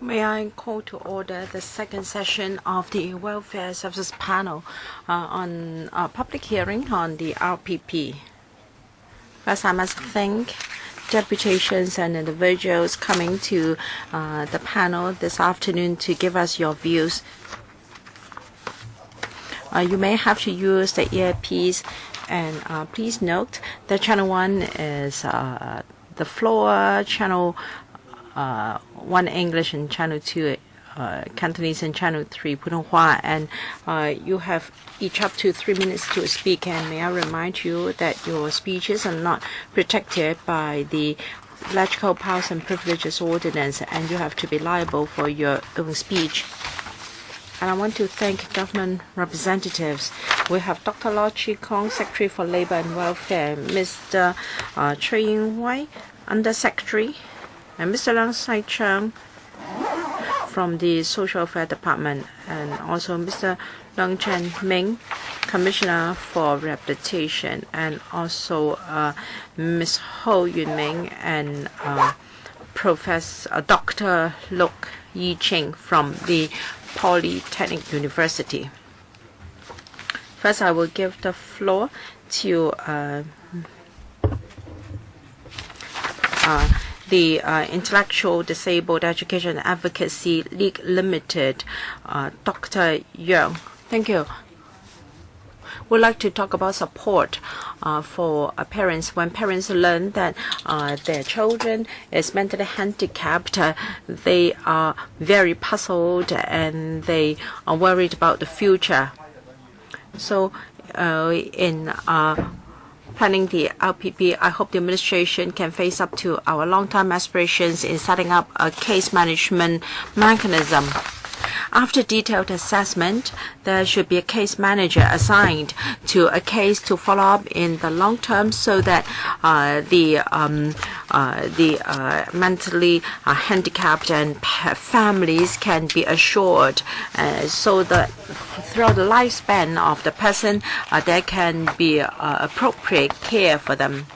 May I call to order the second session of the Welfare Services Panel on public hearing on the RPP. First, I must thank deputations and individuals coming to the panel this afternoon to give us your views. You may have to use the earpiece, and please note that Channel 1 is the floor, Channel 1 English, and Channel 2 Cantonese, and Channel 3 Putonghua, and you have each up to 3 minutes to speak. And may I remind you that your speeches are not protected by the Electoral Powers and Privileges Ordinance, and you have to be liable for your own speech. And I want to thank government representatives. We have Dr. Law Chi Kong, Secretary for Labour and Welfare, Mr. Choi Ying-Wai, Under Secretary, and Mr. Leung Sai-Chung from the Social Welfare Department, and also Mr. Leung Chen-Ming, Commissioner for Rehabilitation, and also Ms. Ho Yun-Ming and Professor Dr. Luk Yi-Ching from the Polytechnic University. First, I will give the floor to the Intellectual Disabled Education Advocacy League Limited, Dr. Yang. Thank you. We'd like to talk about support for parents. When parents learn that their children is mentally handicapped, they are very puzzled and they are worried about the future. So in planning the RPP, I hope the administration can face up to our long-term aspirations in setting up a case management mechanism. After detailed assessment, there should be a case manager assigned to a case to follow up in the long term, so that the mentally handicapped and families can be assured, so that throughout the lifespan of the person, there can be appropriate care for them.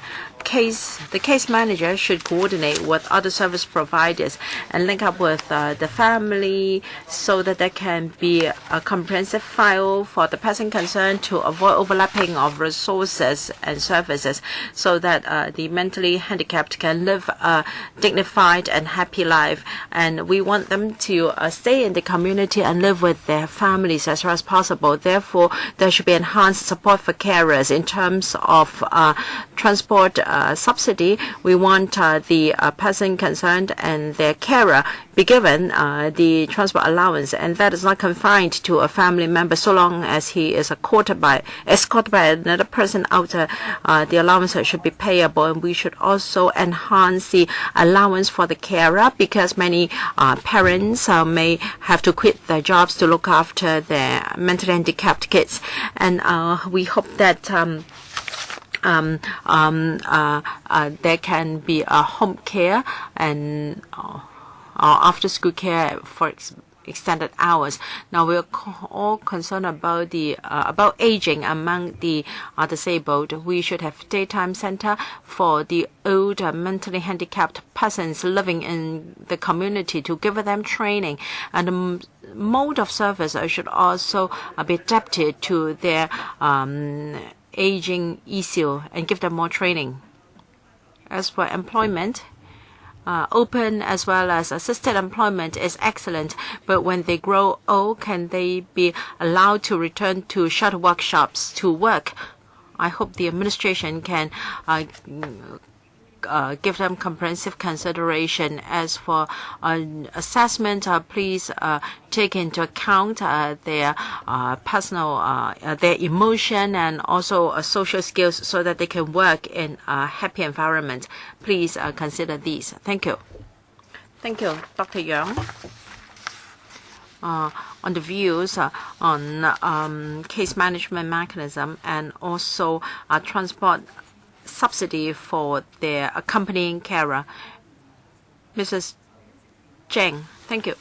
The case manager should coordinate with other service providers and link up with the family, so that there can be a comprehensive file for the person concerned to avoid overlapping of resources and services, so that the mentally handicapped can live a dignified and happy life. And we want them to stay in the community and live with their families as far as possible. Therefore, there should be enhanced support for carers in terms of transport subsidy. We want the person concerned and their carer be given the transport allowance, and that is not confined to a family member so long as he is escorted by another person out. The allowance should be payable, and we should also enhance the allowance for the carer, because many parents may have to quit their jobs to look after their mentally handicapped kids, and we hope that there can be a home care and after school care for extended hours. Now we're all concerned about the about aging among the disabled. We should have daytime center for the old mentally handicapped persons living in the community to give them training, and the mode of service should also be adapted to their aging issue and give them more training. As for employment, open as well as assisted employment is excellent, but when they grow old, can they be allowed to return to shuttle workshops to work? I hope the administration can give them comprehensive consideration. As for assessment, please take into account their personal, their emotion, and also social skills, so that they can work in a happy environment. Please consider these. Thank you. Thank you, Dr. Yang. On the views on case management mechanism and also transport subsidy for their accompanying carer. Mrs. Zhang, thank you.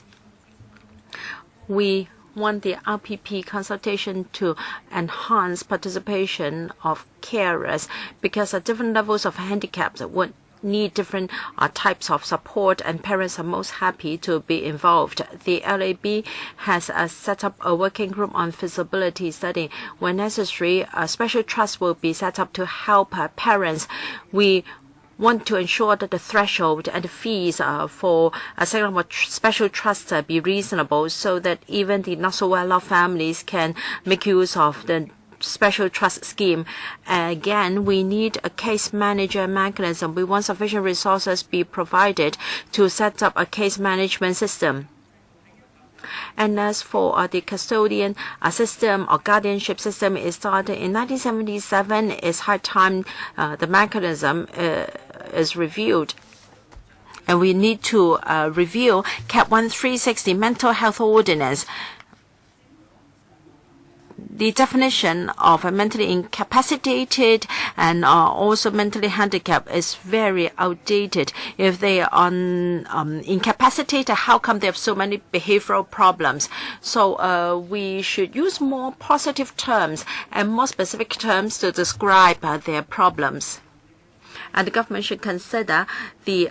We want the RPP consultation to enhance participation of carers, because at different levels of handicaps would need different types of support, and parents are most happy to be involved. The LAB has set up a working group on feasibility study. When necessary, a special trust will be set up to help parents. We want to ensure that the threshold and the fees for a setting up a special trust be reasonable, so that even the not so well-off families can make use of the special trust scheme. Again, we need a case manager mechanism. We want sufficient resources be provided to set up a case management system. And as for the custodian system or guardianship system, it started in 1977. It's high time the mechanism is reviewed. And we need to review CAP 1360 Mental Health Ordinance. The definition of a mentally incapacitated and also mentally handicapped is very outdated. If they are incapacitated, how come they have so many behavioral problems? So we should use more positive terms and more specific terms to describe their problems. And the government should consider the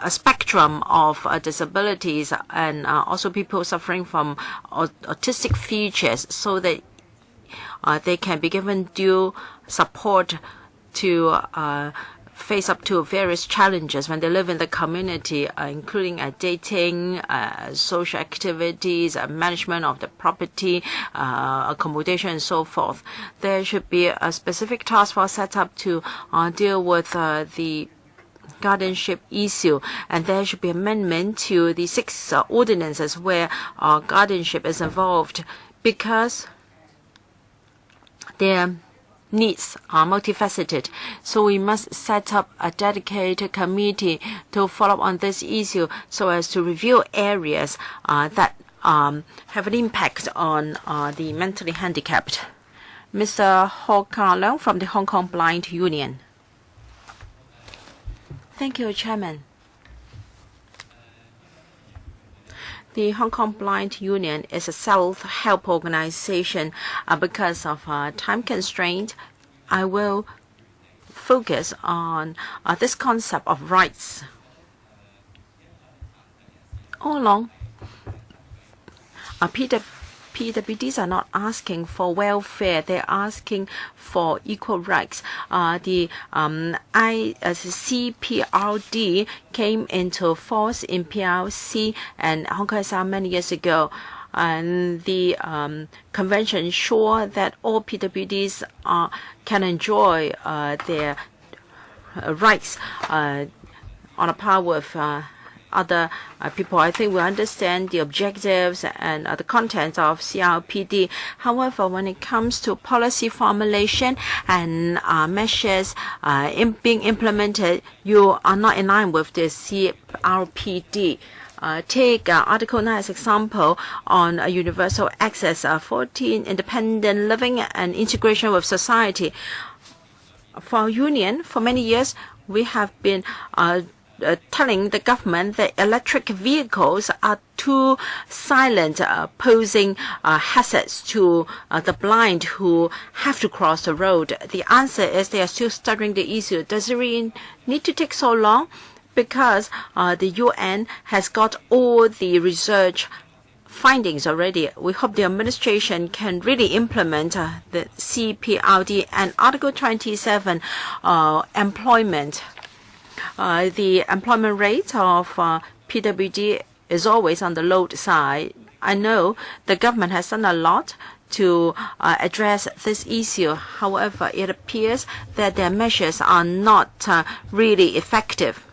spectrum of disabilities and also people suffering from autistic features, so that they can be given due support to face up to various challenges when they live in the community, including dating, social activities, management of the property, accommodation, and so forth. There should be a specific task force set up to deal with the guardianship issue, and there should be amendment to the 6 ordinances where guardianship is involved, because their needs are multifaceted. So we must set up a dedicated committee to follow up on this issue, so as to review areas that have an impact on the mentally handicapped. Mr. Ho Ka Leung from the Hong Kong Blind Union. Thank you, Chairman. The Hong Kong Blind Union is a self-help organization. Because of time constraint, I will focus on this concept of rights. All along, PWDs are not asking for welfare, they're asking for equal rights. The CPRD came into force in PRC and Hong Kong SAR many years ago. And the convention ensures that all PWDs can enjoy their rights on a par with other people. I think we understand the objectives and the content of CRPD. However, when it comes to policy formulation and measures being implemented, you are not in line with the CRPD. Take Article 9 as example on universal access, 14 independent living and integration with society. For our union, for many years, we have been telling the government that electric vehicles are too silent, posing hazards to the blind who have to cross the road. The answer is they are still studying the issue. Does it really need to take so long? Because the UN has got all the research findings already. We hope the administration can really implement the CPRD and Article 27 employment. The employment rate of PWD is always on the low side. I know the government has done a lot to address this issue. However, it appears that their measures are not really effective.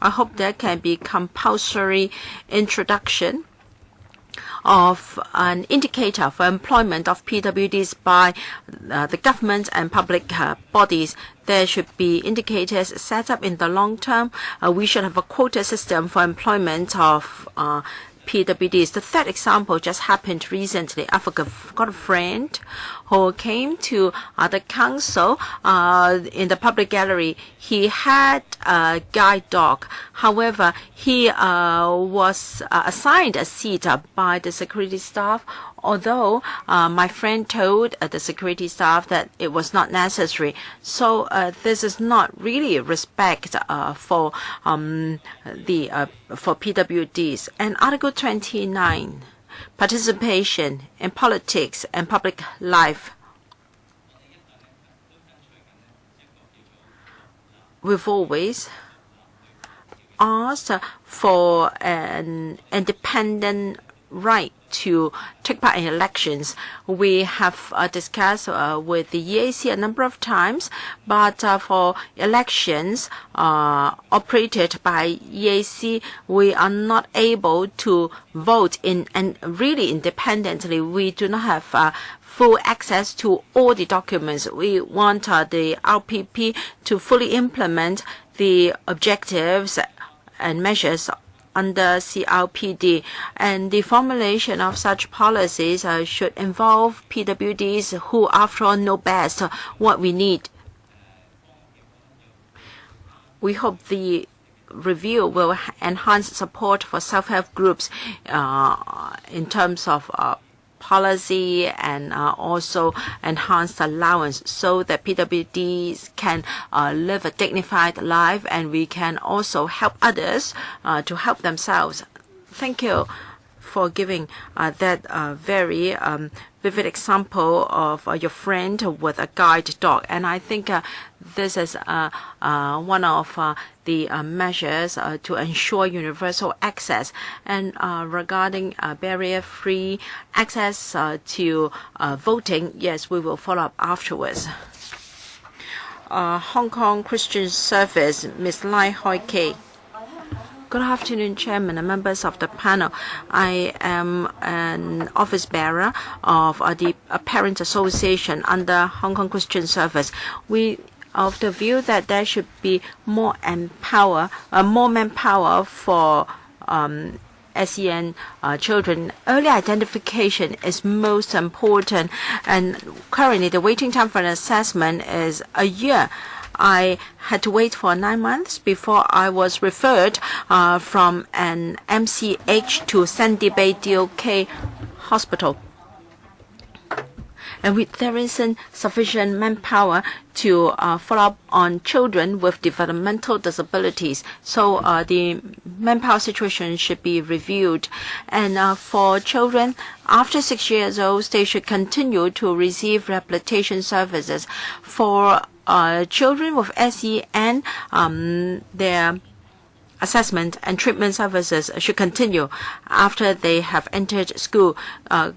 I hope there can be compulsory introduction of an indicator for employment of PWDs by the government and public bodies. There should be indicators set up in the long term. We should have a quota system for employment of PWDs. The third example just happened recently. I've got a friend who came to the council in the public gallery. He had a guide dog. However, he was assigned a seat by the security staff although my friend told the security staff that it was not necessary. So this is not really respect for PWDs. And Article 29, participation in politics and public life. We've always asked for an independent right to take part in elections. We have discussed with the EAC a number of times, but for elections operated by EAC, we are not able to vote in and really independently. We do not have full access to all the documents. We want the RPP to fully implement the objectives and measures under CRPD, and the formulation of such policies should involve PWDs who, after all, know best what we need. We hope the review will enhance support for self-help groups in terms of policy and also enhanced allowance so that PWDs can live a dignified life, and we can also help others to help themselves. Thank you for giving that very vivid example of your friend with a guide dog. And I think this is one of the measures to ensure universal access. And regarding barrier-free access to voting, yes, we will follow up afterwards. Hong Kong Christian Service, Ms. Lai Hoi Kei. Good afternoon, Chairman and members of the panel. I am an office bearer of the Parent Association under Hong Kong Christian Service. We of the view that there should be more manpower for SEN children. Early identification is most important, and currently the waiting time for an assessment is a year. I had to wait for 9 months before I was referred from an MCH to Sandy Bay DOK hospital. And there isn't sufficient manpower to follow up on children with developmental disabilities. So the manpower situation should be reviewed. And for children after 6 years old, they should continue to receive rehabilitation services. For children with SEN, their assessment and treatment services should continue after they have entered school.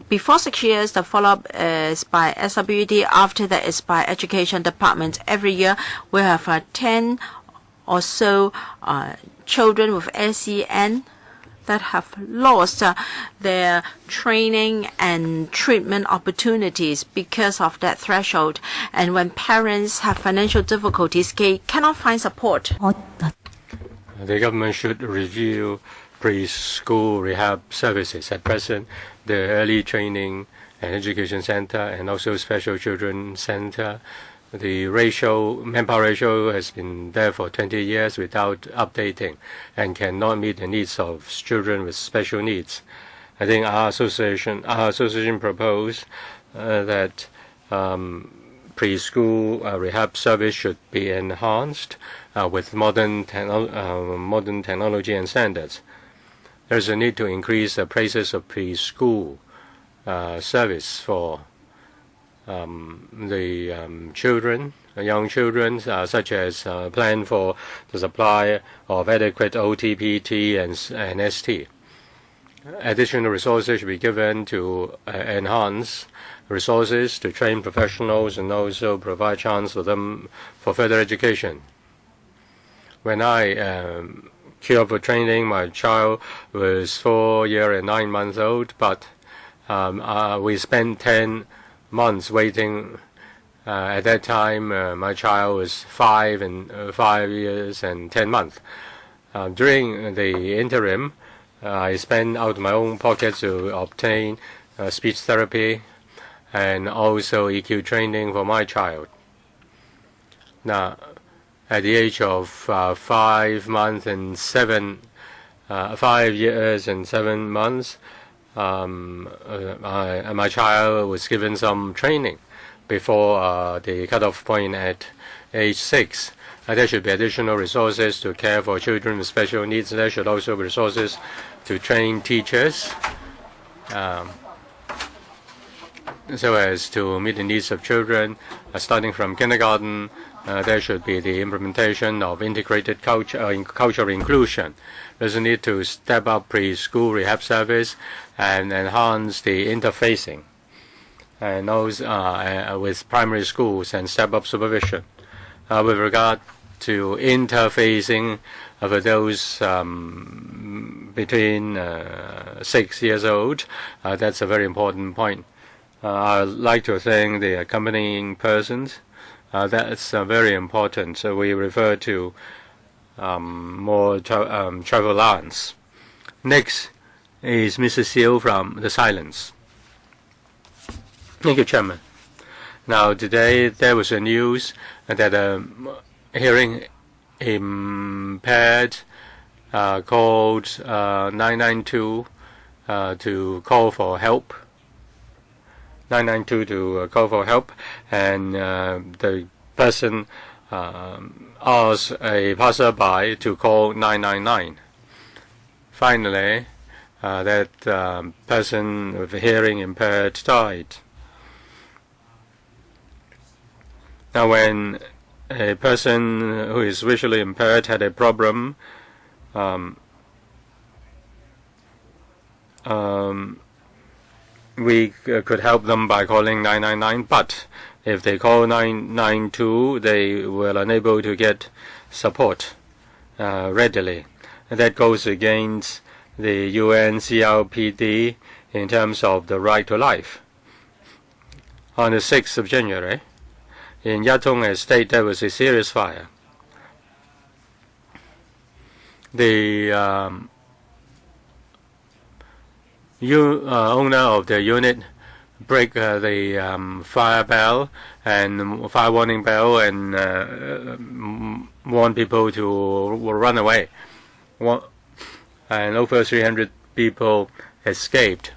Before 6 years, the follow-up is by SWD. After that is by Education Department. Every year, we have 10 or so children with SEN that have lost their training and treatment opportunities because of that threshold. And when parents have financial difficulties, they cannot find support. The government should review preschool rehab services. At present, the Early Training and Education Center and also Special Children Center, the manpower ratio has been there for 20 years without updating and cannot meet the needs of children with special needs. I think our association proposed that preschool rehab service should be enhanced with modern technology and standards. There is a need to increase the prices of preschool service for the young children, such as plan for the supply of adequate OT, PT, and ST. Additional resources should be given to enhance resources to train professionals and also provide chance for them for further education. When I queued for training, my child was 4 years and 9 months old, but we spent 10 months waiting. At that time, my child was 5 years and 10 months. During the interim, I spent out of my own pocket to obtain speech therapy and also EQ training for my child. Now, at the age of 5 years and 7 months, my child was given some training before the cutoff point at age 6. There should be additional resources to care for children with special needs. There should also be resources to train teachers so as to meet the needs of children. Starting from kindergarten, there should be the implementation of integrated cultural inclusion. There's a need to step up preschool rehab service and enhance the interfacing, and those with primary schools, and step up supervision. With regard to interfacing for those between 6 years old, that's a very important point. I'd like to thank the accompanying persons. That's very important. So we refer to more travel allowance. Next is Mrs. Seal from the Silence. Thank you, Chairman. Now, today there was a news that a hearing impaired called 992 to call for help. 992 to call for help, and the person asked a passerby to call 999. Finally, that person with hearing impaired died. Now, when a person who is visually impaired had a problem, we could help them by calling 999, but if they call 992, they were unable to get support readily. And that goes against the UN CRPD in terms of the right to life. On the 6th of January, in Yatong Estate, there was a serious fire. The owner of the unit break the fire bell and fire warning bell and warn people to run away. And over 300 people escaped.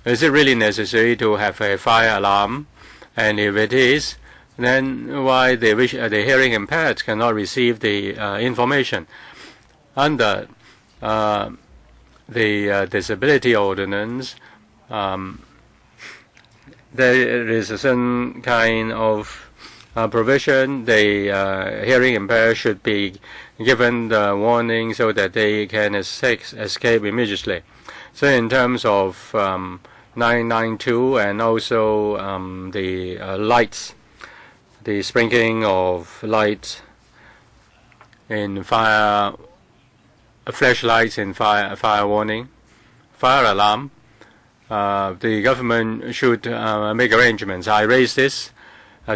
Is it really necessary to have a fire alarm? And if it is, then why the hearing impaired cannot receive the information? Under the disability ordinance, there is a certain kind of provision. The hearing impaired should be given the warning so that they can escape immediately. So in terms of 992 and also the lights, the sprinkling of lights in fire, flashlights in fire warning, fire alarm, the government should make arrangements. I raised this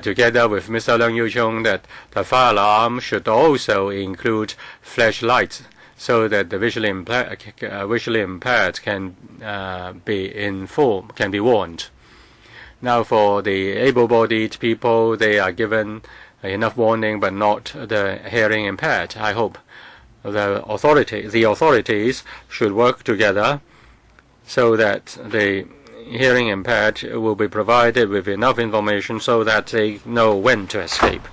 together with Mr. Leung Yiu-chung that the fire alarm should also include flashlights so that the visually impaired can be informed, can be warned. Now, for the able-bodied people, they are given enough warning, but not the hearing impaired. I hope the authorities should work together so that the hearing impaired will be provided with enough information so that they know when to escape.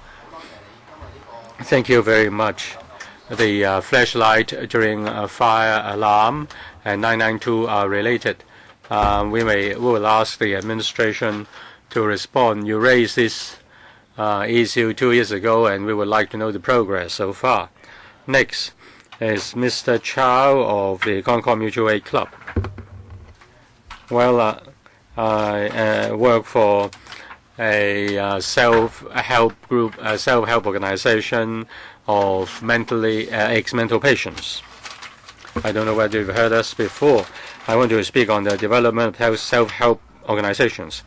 Thank you very much. The flashlight during a fire alarm and 992 are related. We will ask the administration to respond. You raised this issue 2 years ago, and we would like to know the progress so far. Next is Mr. Chow of the Concord Mutual Aid Club. Well, I work for a self-help group, a self-help organization of ex-mental patients. I don't know whether you've heard us before. I want to speak on the development of self-help organizations.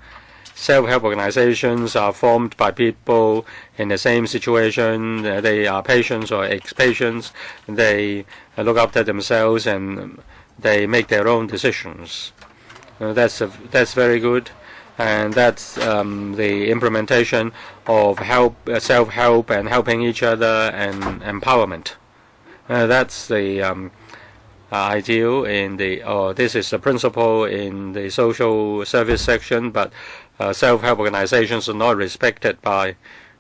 Self-help organizations are formed by people in the same situation. They are patients or ex-patients. They look after themselves and they make their own decisions. That's very good, and that's the implementation of self-help and helping each other and empowerment. That's the ideal in the, or this is the principle in the social service section, but self-help organizations are not respected by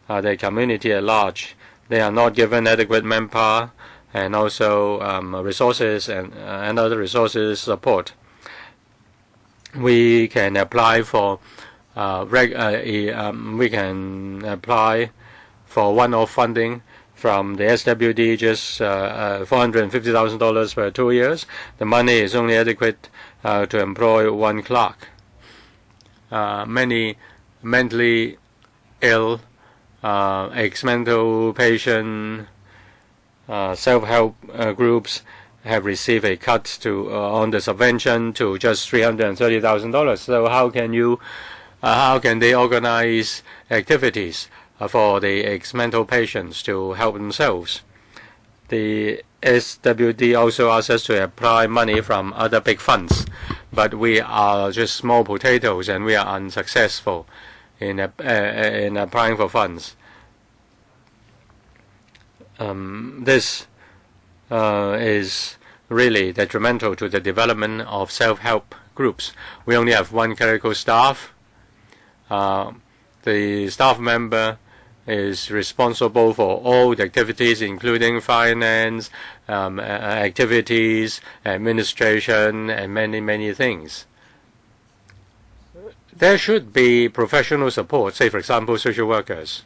the community at large. They are not given adequate manpower and also resources and other resources support. We can apply for one-off funding from the SWD, just $450,000 per 2 years. The money is only adequate to employ one clerk. Many mentally ill, ex-mental patient, self-help groups have received a cut on the subvention to just $330,000. So how can they organize activities for the ex-mental patients to help themselves? The SWD also asks us to apply money from other big funds, but we are just small potatoes and we are unsuccessful in applying for funds. This is really detrimental to the development of self-help groups. We only have one clerical staff. The staff member is responsible for all the activities, including finance, activities, administration, and many things. There should be professional support, say, for example, social workers.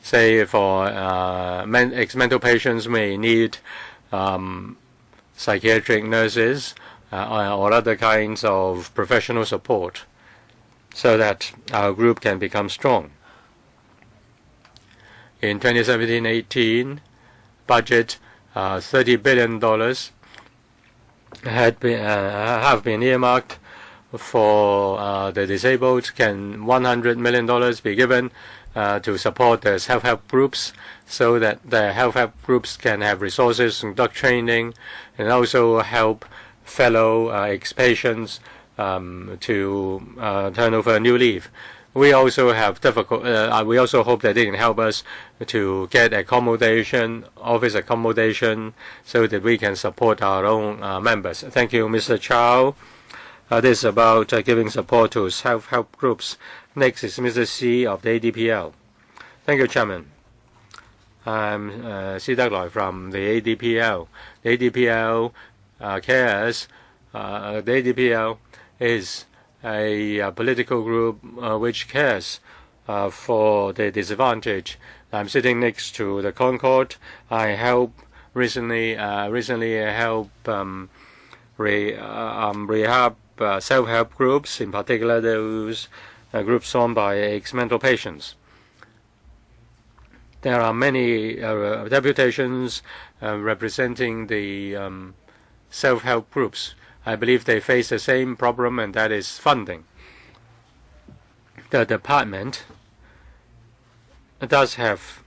Say, for ex-mental patients may need psychiatric nurses or other kinds of professional support so that our group can become strong. In 2017-18 budget, $30 billion have been earmarked for the disabled. Can $100 million be given to support the self-help groups so that the self-help groups can have resources, conduct training, and also help fellow ex-patients to turn over a new leaf. We also have we also hope that they can help us to get accommodation, office accommodation, so that we can support our own members. Thank you, Mr. Chow. This is about giving support to self-help groups. Next is Mr. C of the ADPL. Thank you, Chairman. I'm C. Dekloi from the ADPL. The ADPL cares. The ADPL is a political group which cares for the disadvantaged. I'm sitting next to the Concord. I recently helped rehab self-help groups, in particular those groups formed by ex-mental patients. There are many deputations representing the self-help groups. I believe they face the same problem, and that is funding. The department does have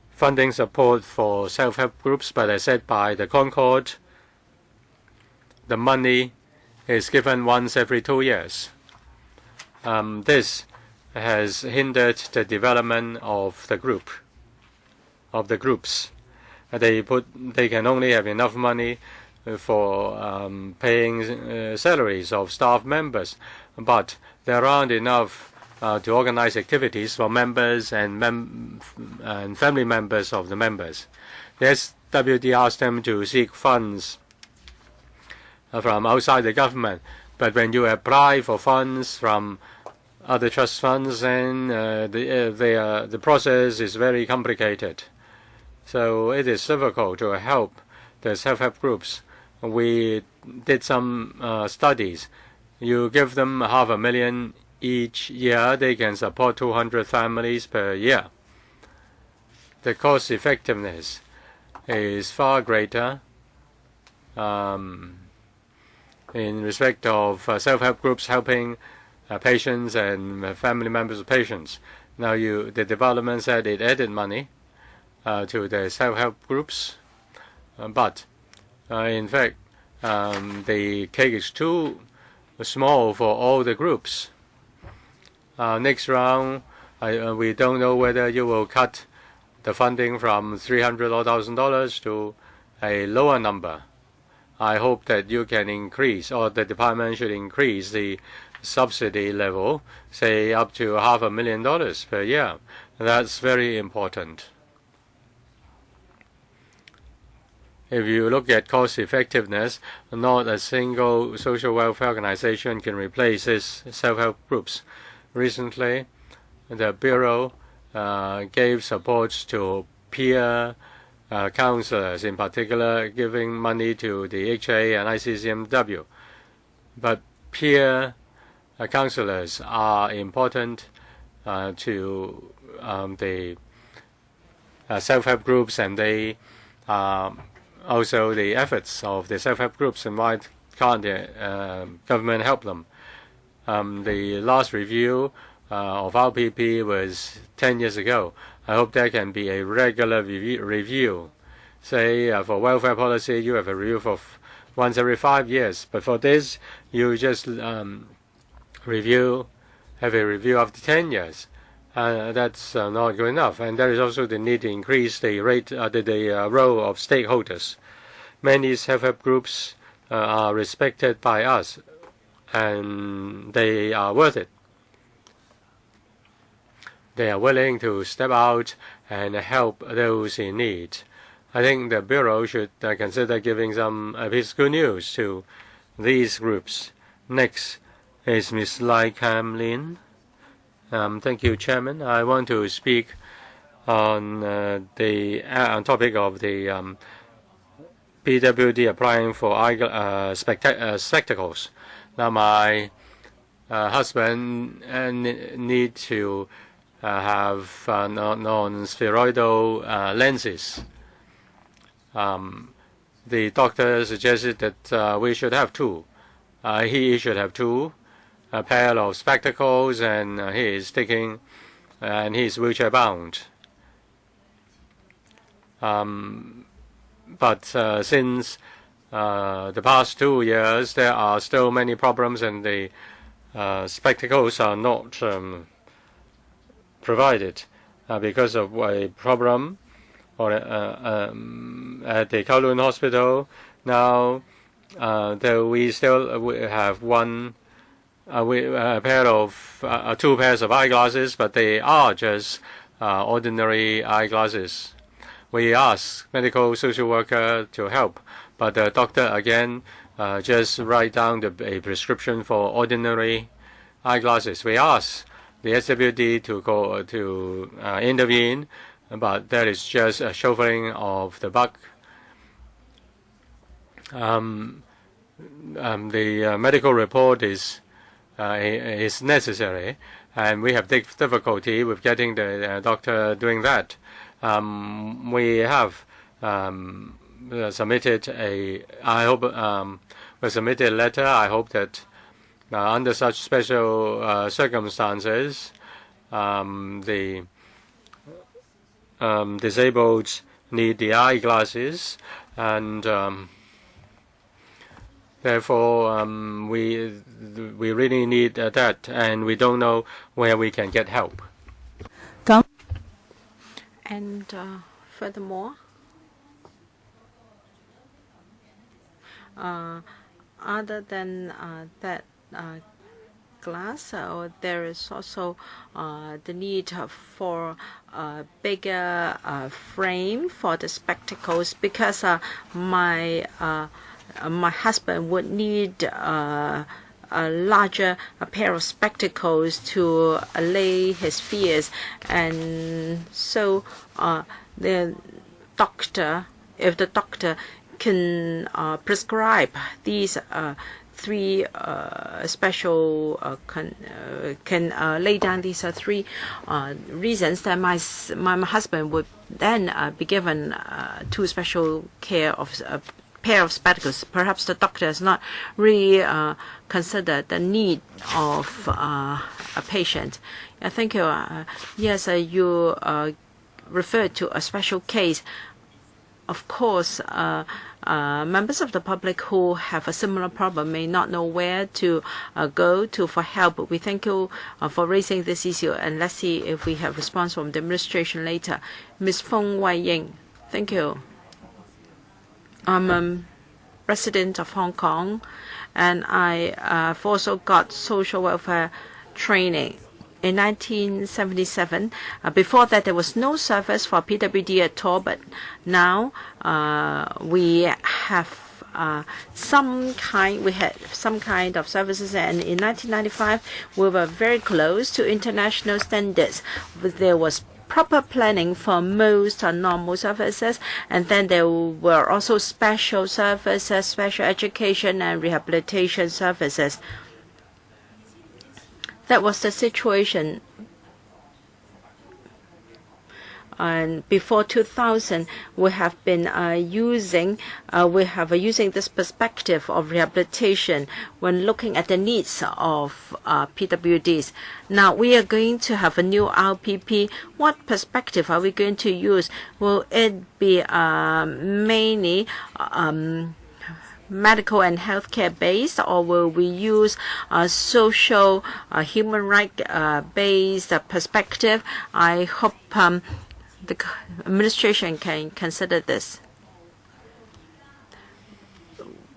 funding support for self-help groups, but as said by the Concord, the money is given once every 2 years. This has hindered the development of the groups. They can only have enough money for paying salaries of staff members, but there aren't enough to organize activities for members and family members of the members. The SWD asked them to seek funds from outside the government, but when you apply for funds from other trust funds, then the process is very complicated. So it is difficult to help the self-help groups. We did some studies. You give them $500,000 each year, they can support 200 families per year. The cost effectiveness is far greater in respect of self-help groups helping patients and family members of patients. Now, the development said it added money to the self-help groups, but in fact, the cake is too small for all the groups. Next round, we don't know whether you will cut the funding from $300,000 to a lower number. I hope that you can increase, or the department should increase the subsidy level, say up to $500,000 per year. That's very important. If you look at cost effectiveness, not a single social welfare organization can replace these self-help groups. Recently, the Bureau gave support to peer counselors, in particular giving money to the HA and ICCMW. But peer counselors are important to the self-help groups, and they also the efforts of the self-help groups, and why can't the government help them? The last review of RPP was 10 years ago. I hope there can be a regular review. Say for welfare policy, you have a review for once every 5 years. But for this, you just have a review after 10 years. That's not good enough. And there is also the need to increase the role of stakeholders. Many self-help groups are respected by us, and they are worth it. They are willing to step out and help those in need. I think the Bureau should consider giving some good news to these groups. Next is Ms. Lai Kam Lin. Thank you, Chairman. I want to speak on the topic of the PWD applying for spectacles. Now, my husband need to have non-spheroidal lenses. The doctor suggested that we should have two. He should have two, a pair of spectacles, and he is taking, and he is wheelchair bound. But since the past 2 years, there are still many problems, and the spectacles are not provided because of a problem or at the Kowloon Hospital. Now, we still have a pair of 2 pairs of eyeglasses, but they are just ordinary eyeglasses. We ask medical social worker to help, but the doctor again just write down a prescription for ordinary eyeglasses. We ask the SWD to intervene, but that is just a chauffeuring of the buck. The medical report is necessary, and we have difficulty with getting the doctor doing that. We have submitted a letter. I hope that under such special circumstances, the disabled need the eyeglasses, and therefore we really need that, and we don't know where we can get help. And furthermore, other than that glass, there is also the need for a bigger frame for the spectacles, because my husband would need a larger pair of spectacles to allay his fears, and so the doctor, if the doctor can prescribe these 3 special can lay down these 3 reasons, that my husband would then be given 2 special care of pair of spectacles. Perhaps the doctor has not really considered the need of a patient. Thank you. Yes, you referred to a special case. Of course, members of the public who have a similar problem may not know where to go to for help. We thank you for raising this issue, and let's see if we have response from the administration later. Ms. Feng Wai Ying, thank you. resident of Hong Kong, and I've also got social welfare training. In 1977, before that there was no service for PWD at all, but now we have some kind of services, and in 1995 we were very close to international standards. There was proper planning for most normal services, and then there were also special services, special education and rehabilitation services. That was the situation. And before 2000, we have been using this perspective of rehabilitation when looking at the needs of PWDs. Now we are going to have a new RPP. What perspective are we going to use? Will it be mainly medical and healthcare based, or will we use a social human right based perspective? I hope the administration can consider this.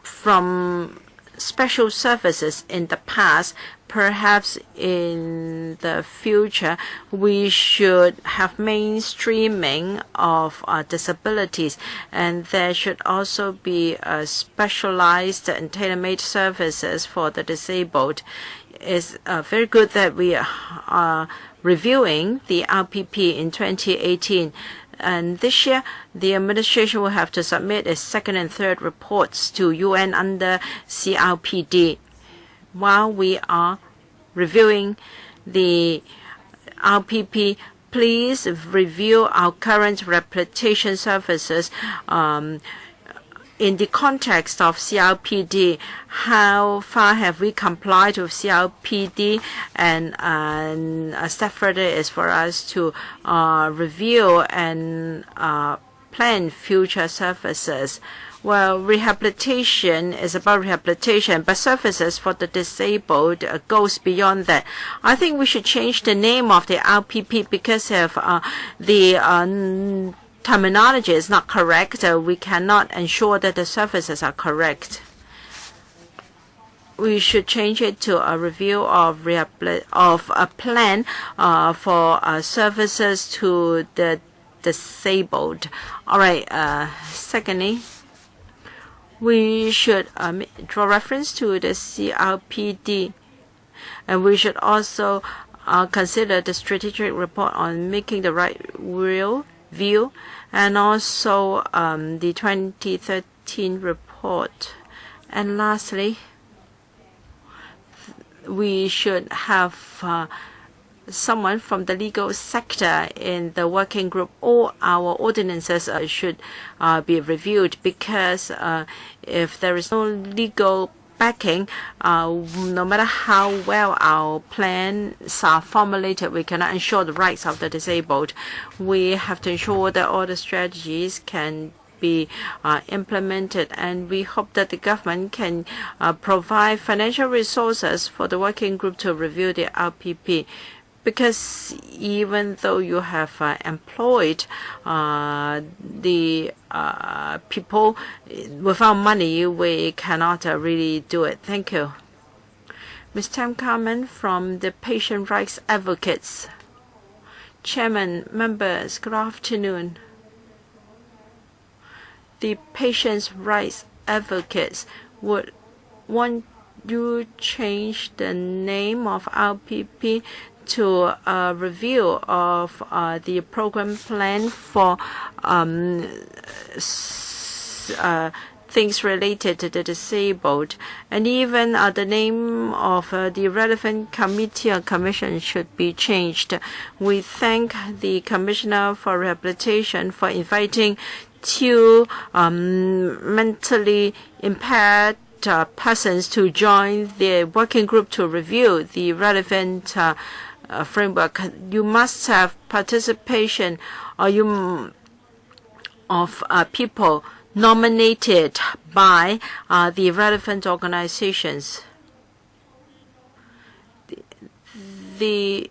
From special services in the past, perhaps in the future we should have mainstreaming of disabilities, and there should also be specialized and tailor-made services for the disabled. It's very good that we are reviewing the RPP in 2018. And this year, the administration will have to submit its second and third reports to UN under CRPD. While we are reviewing the RPP, please review our current rehabilitation services in the context of CRPD. How far have we complied with CRPD? And a step further is for us to review and plan future services. Well, rehabilitation is about rehabilitation, but services for the disabled goes beyond that. I think we should change the name of the RPP because of the terminology is not correct. We cannot ensure that the services are correct. We should change it to a review of a plan for services to the disabled. All right. Secondly, we should draw reference to the CRPD, and we should also consider the strategic report on making the right real view, and also the 2013 report. And lastly, we should have someone from the legal sector in the working group. All our ordinances should be reviewed, because if there is no legal backing, no matter how well our plans are formulated, we cannot ensure the rights of the disabled. We have to ensure that all the strategies can be implemented, and we hope that the government can provide financial resources for the working group to review the RPP. Because even though you have employed the people, without money, we cannot really do it. Thank you. Ms. Tam Carmen from the Patient Rights Advocates. Chairman, members, good afternoon. The Patient Rights Advocates would want you change the name of RPP to a review of the program plan for things related to the disabled, and even the name of the relevant committee or commission should be changed. We thank the Commissioner for Rehabilitation for inviting two mentally impaired persons to join the working group to review the relevant framework. You must have participation of people nominated by the relevant organizations. The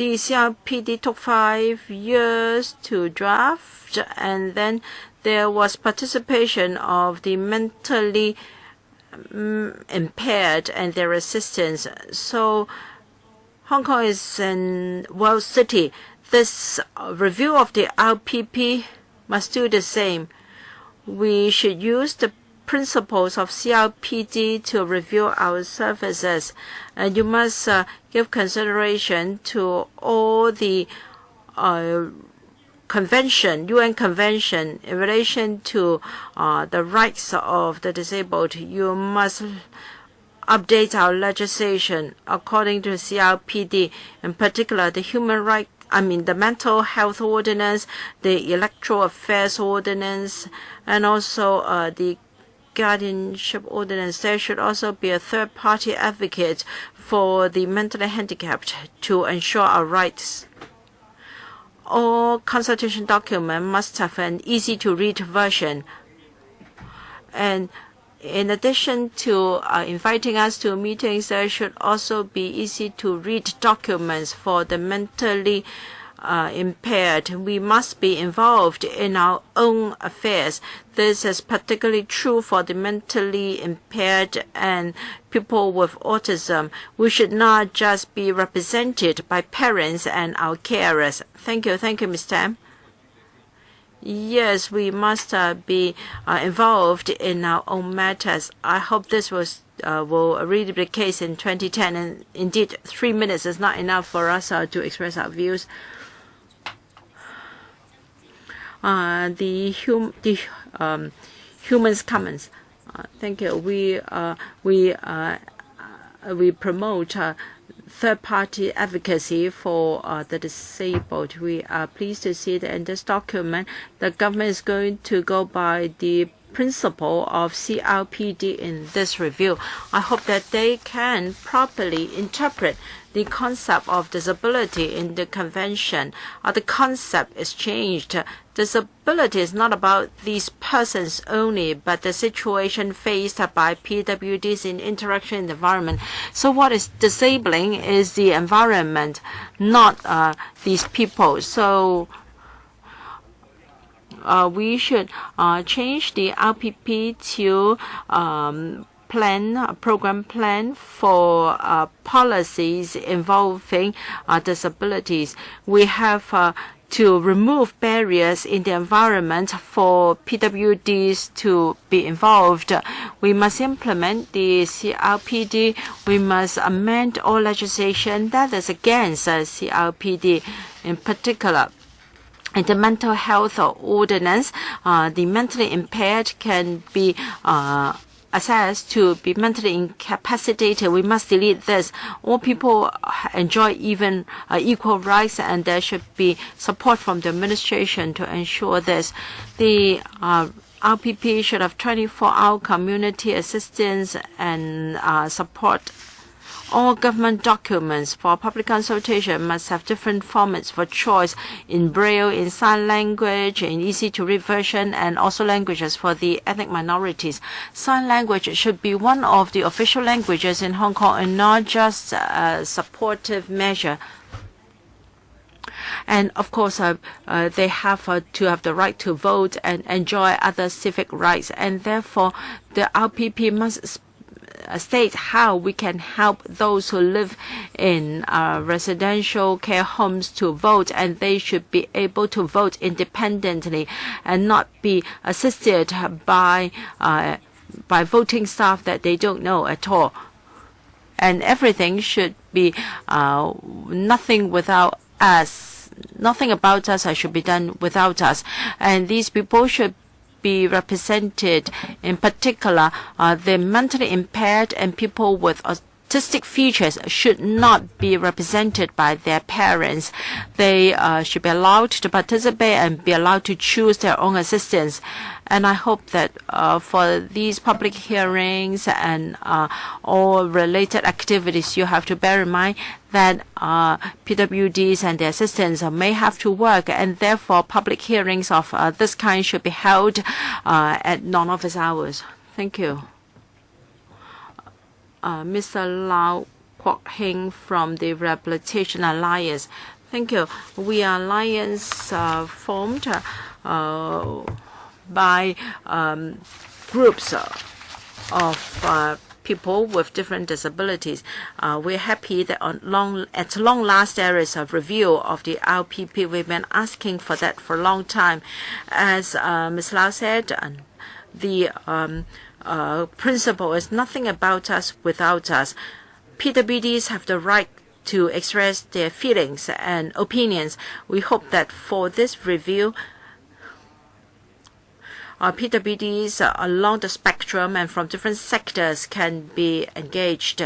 The CRPD took 5 years to draft, and then there was participation of the mentally impaired and their assistants. So Hong Kong is a world city. This review of the RPP must do the same. We should use the principles of CRPD to review our services. And you must give consideration to all the UN Convention in relation to the rights of the disabled. You must update our legislation according to CRPD, in particular the mental health ordinance, the electoral affairs ordinance, and also the guardianship ordinance. There should also be a third-party advocate for the mentally handicapped to ensure our rights. All consultation documents must have an easy-to-read version. And in addition to inviting us to meetings, there should also be easy-to-read documents for the mentally impaired. We must be involved in our own affairs. This is particularly true for the mentally impaired and people with autism. We should not just be represented by parents and our carers. Thank you. Thank you, Ms. Tam. Yes, we must be involved in our own matters. I hope this will really be the case in 2010. And indeed, 3 minutes is not enough for us to express our views. The Humans Commons. Thank you. We promote third-party advocacy for the disabled. We are pleased to see that in this document, the government is going to go by the principle of CRPD in this review. I hope that they can properly interpret the concept of disability in the convention. The concept is changed. Disability is not about these persons only, but the situation faced by PWDs in interaction in the environment. So what is disabling is the environment, not these people. So we should change the RPP to program plan for policies involving disabilities. We have to remove barriers in the environment for PWDs to be involved. We must implement the CRPD. We must amend all legislation that is against CRPD, in particular. In the mental health ordinance, the mentally impaired can be assessed to be mentally incapacitated. We must delete this. All people enjoy equal rights, and there should be support from the administration to ensure this. The RPP should have 24-hour community assistance and support. All government documents for public consultation must have different formats for choice in Braille, in sign language, in easy-to-read version, and also languages for the ethnic minorities. Sign language should be one of the official languages in Hong Kong and not just a supportive measure. And of course, they have to have the right to vote and enjoy other civic rights. And therefore, the RPP must state how we can help those who live in residential care homes to vote, and they should be able to vote independently and not be assisted by voting staff that they don't know at all. And everything should be nothing without us. Nothing about us should be done without us. And these people should be represented, in particular, the mentally impaired and people with autistic features should not be represented by their parents. They should be allowed to participate and be allowed to choose their own assistants. And I hope that for these public hearings and all related activities, you have to bear in mind that PWDs and their assistants may have to work, and therefore public hearings of this kind should be held at non-office hours. Thank you. Mr. Lau Kwok Hing from the Rehabilitation Alliance. Thank you. We are alliance formed by groups of people with different disabilities. We're happy that at long last there is a review of the LPP. We've been asking for that for a long time. As Ms. Lau said, the principle is nothing about us without us. PWDs have the right to express their feelings and opinions. We hope that for this review, PWDs along the spectrum and from different sectors can be engaged.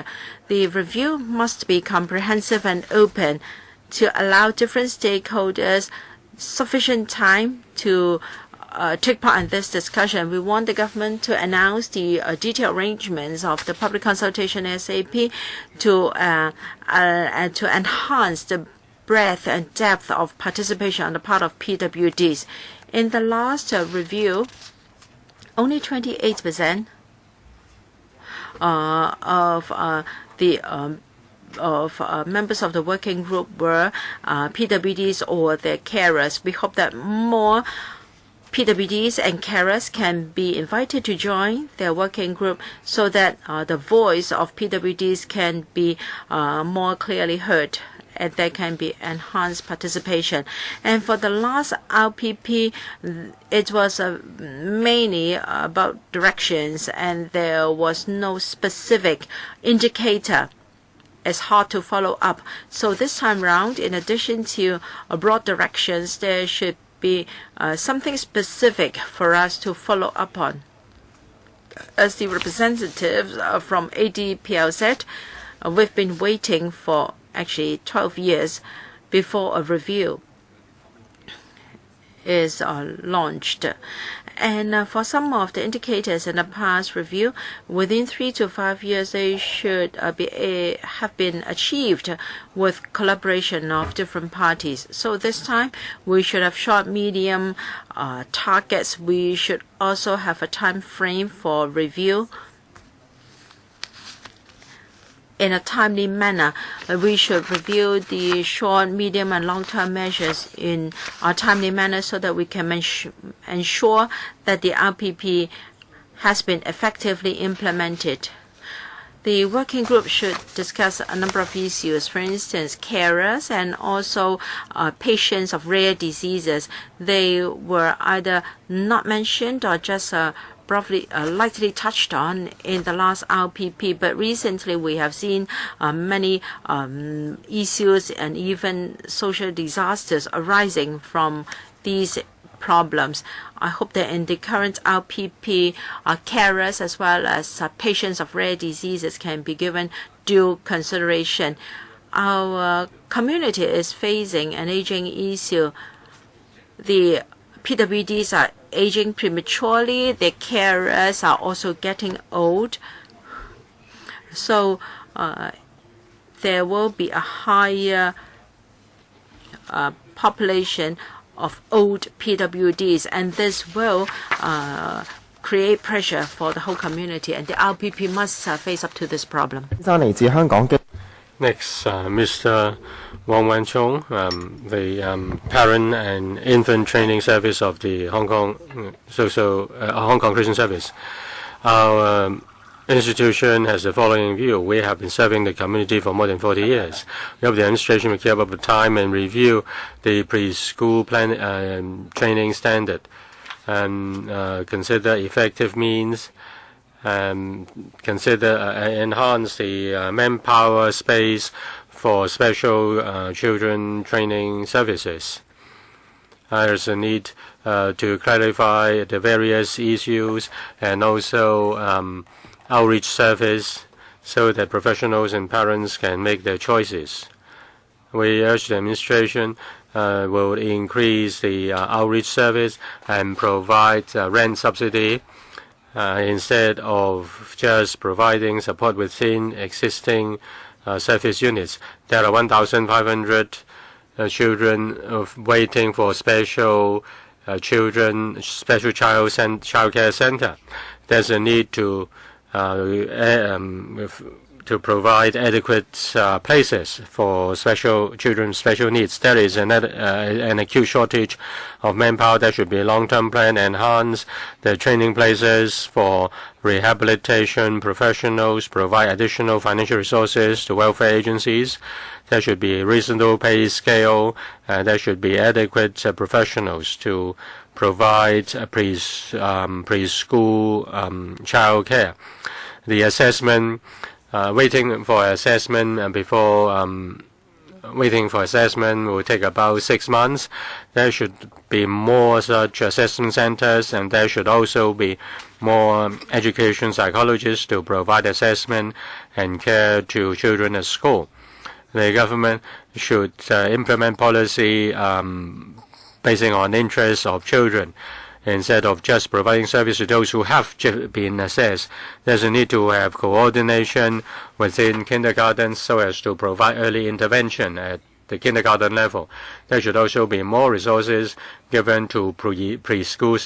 The review must be comprehensive and open to allow different stakeholders sufficient time to take part in this discussion. We want the government to announce the detailed arrangements of the public consultation SAP to enhance the breadth and depth of participation on the part of PWDs. In the last review, only 28% of members of the working group were PWDs or their carers. We hope that more PWDs and carers can be invited to join their working group so that the voice of PWDs can be more clearly heard and there can be enhanced participation. And for the last LPP, it was mainly about directions and there was no specific indicator. It's hard to follow up. So this time round, in addition to broad directions, there should be something specific for us to follow up on. As the representatives from ADPLZ, we've been waiting for actually 12 years before a review is launched. And for some of the indicators in the past review, within 3 to 5 years, they should have been achieved with collaboration of different parties. So this time, we should have short, medium targets. We should also have a time frame for review. In a timely manner, we should review the short, medium, and long-term measures in a timely manner so that we can ensure that the LPP has been effectively implemented. The working group should discuss a number of issues, for instance, carers and also patients of rare diseases. They were either not mentioned or just probably lightly touched on in the last LPP, but recently we have seen many issues and even social disasters arising from these problems. I hope that in the current LPP, carers as well as patients of rare diseases can be given due consideration. Our community is facing an aging issue. The PWDs are aging prematurely. Their carers are also getting old. So there will be a higher population of old PWDs, and this will create pressure for the whole community, and the LPP must face up to this problem. Next, Mr. Wong Wan Chung, the Parent and Infant Training Service of the Hong Kong Hong Kong Christian Service. Our institution has the following view. We have been serving the community for more than 40 years. We hope the administration will keep up with time and review the preschool training standard and consider effective means consider enhance the manpower space for special children training services. There's a need to clarify the various issues and also outreach service so that professionals and parents can make their choices. We urge the administration will increase the outreach service and provide rent subsidy instead of just providing support within existing service units. There are 1,500 children waiting for special childcare center. There's a need to to provide adequate places for children's special needs. There is an acute shortage of manpower. There should be a long-term plan, enhance the training places for rehabilitation professionals, provide additional financial resources to welfare agencies. There should be a reasonable pay scale. There should be adequate professionals to provide preschool child care. The assessment, waiting for assessment will take about 6 months. There should be more such assessment centers, and there should also be more education psychologists to provide assessment and care to children at school. The government should implement policy basing on interests of children. Instead of just providing service to those who have been assessed, there's a need to have coordination within kindergartens so as to provide early intervention at the kindergarten level. There should also be more resources given to preschool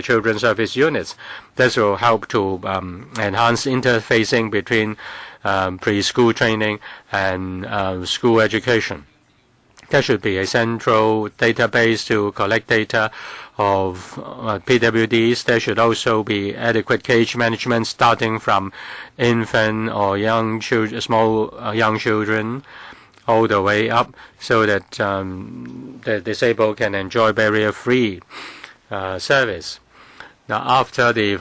children's service units. This will help to enhance interfacing between preschool training and school education. There should be a central database to collect data of PWDs. There should also be adequate case management starting from infant or young children all the way up, so that the disabled can enjoy barrier-free service. Now, after the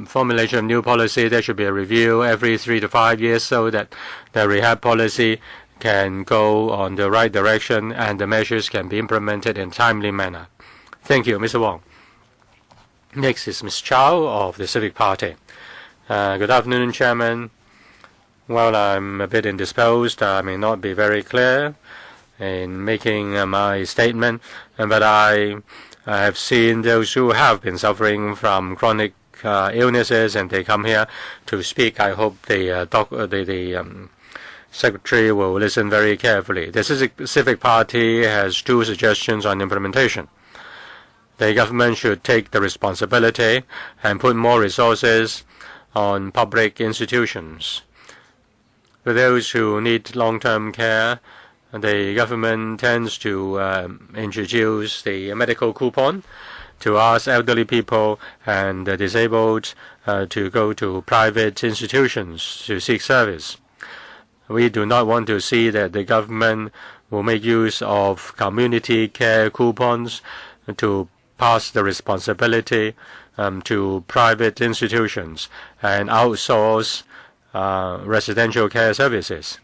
formulation of new policy, there should be a review every 3 to 5 years so that the rehab policy can go on the right direction and the measures can be implemented in a timely manner. Thank you, Mr. Wong. Next is Ms. Chow of the Civic Party. Good afternoon, Chairman. Well, I'm a bit indisposed. I may not be very clear in making my statement, but I have seen those who have been suffering from chronic illnesses, and they come here to speak. I hope the Secretary will listen very carefully. The Civic Party has 2 suggestions on implementation. The government should take the responsibility and put more resources on public institutions. For those who need long-term care, the government tends to introduce the medical coupon to ask elderly people and the disabled to go to private institutions to seek service. We do not want to see that the government will make use of community care coupons to pass the responsibility to private institutions and outsource residential care services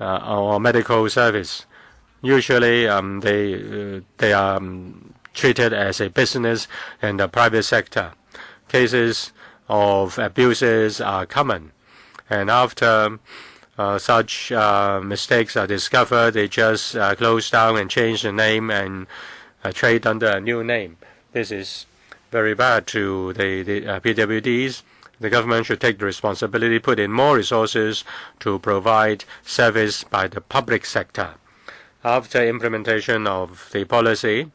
or medical service. Usually, they are treated as a business in the private sector. Cases of abuses are common, and after such mistakes are discovered, they just close down and change the name and trade under a new name. This is very bad to the PWDs. The government should take the responsibility, put in more resources to provide service by the public sector. After implementation of the policy,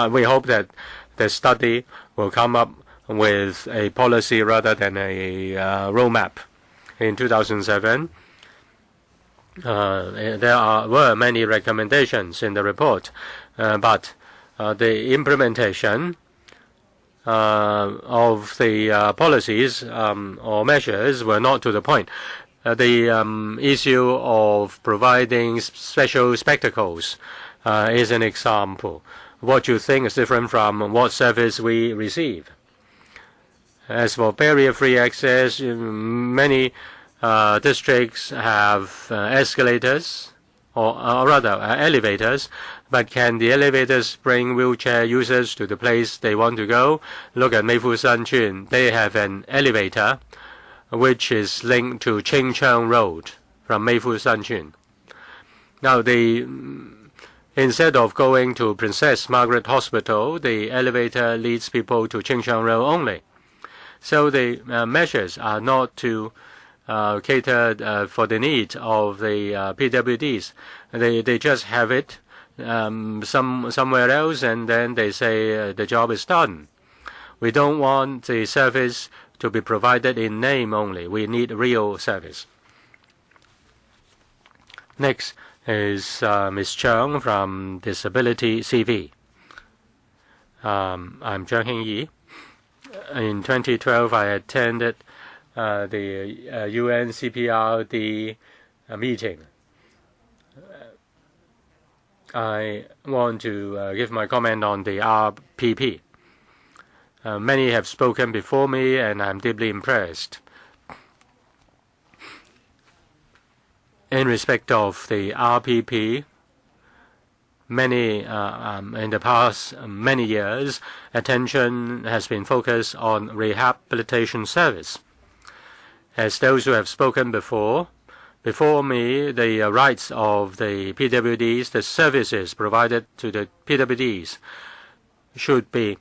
we hope that the study will come up with a policy rather than a roadmap. In 2007, there were many recommendations in the report, but the implementation of the policies or measures were not to the point. The issue of providing special spectacles is an example. What you think is different from what service we receive. As for barrier-free access, many districts have escalators, or rather elevators, but can the elevators bring wheelchair users to the place they want to go? Look at Meifu Sanchun. They have an elevator which is linked to Qingcheng Road from Meifu Sanchun. Now, instead of going to Princess Margaret Hospital, the elevator leads people to Qingcheng Road only. So the measures are not to cater for the need of the PWDs. They just have it somewhere else, and then they say the job is done. We don't want the service to be provided in name only. We need real service. Next is Ms. Cheung from Disability CV. I'm Zhang Hingyi. In 2012, I attended the UN CPRD meeting. I want to give my comment on the RPP. Many have spoken before me, and I'm deeply impressed. In respect of the RPP, many in the past many years, attention has been focused on rehabilitation service. As those who have spoken before me, the rights of the PWDs, the services provided to the PWDs, should be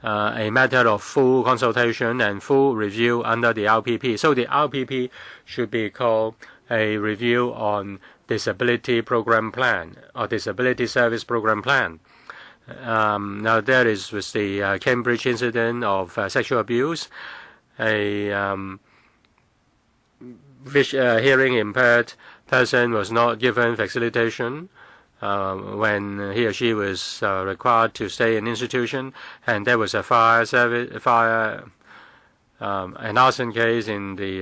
a matter of full consultation and full review under the RPP. So the RPP should be called a review on disability program plan or disability service program plan. Now there is with the Cambridge incident of sexual abuse, a hearing impaired person was not given facilitation when he or she was required to stay in institution, and there was a an arson case in the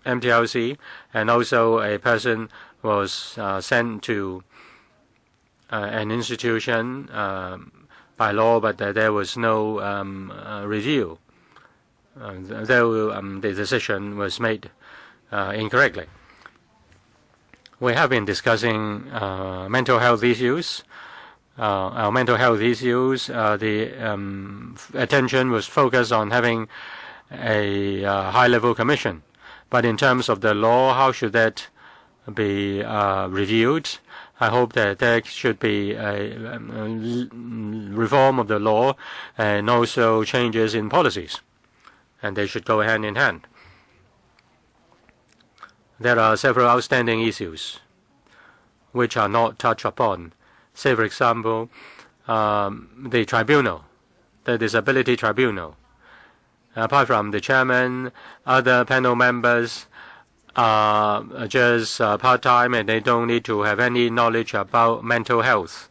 MTLC, and also a person was sent to an institution by law, but there was no review. Though the decision was made incorrectly. We have been discussing mental health issues. Our mental health issues, the attention was focused on having a high-level commission. But in terms of the law, how should that be reviewed? I hope that there should be a reform of the law and also changes in policies, and they should go hand in hand. There are several outstanding issues which are not touched upon. Say, for example, the tribunal, the disability tribunal. Apart from the chairman, other panel members are just part-time, and they don't need to have any knowledge about mental health.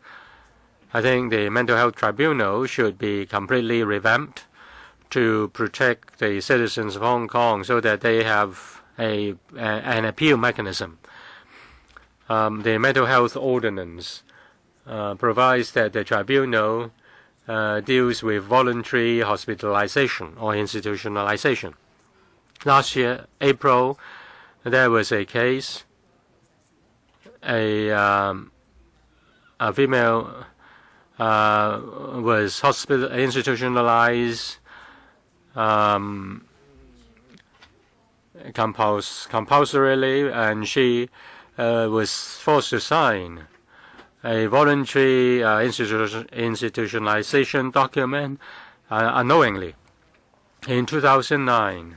I think the mental health tribunal should be completely revamped to protect the citizens of Hong Kong so that they have an appeal mechanism. The mental health ordinance provides that the tribunal deals with voluntary hospitalization or institutionalization. Last year, April, there was a case. A female was institutionalized compulsorily, and she was forced to sign a voluntary institutionalization document unknowingly. In 2009,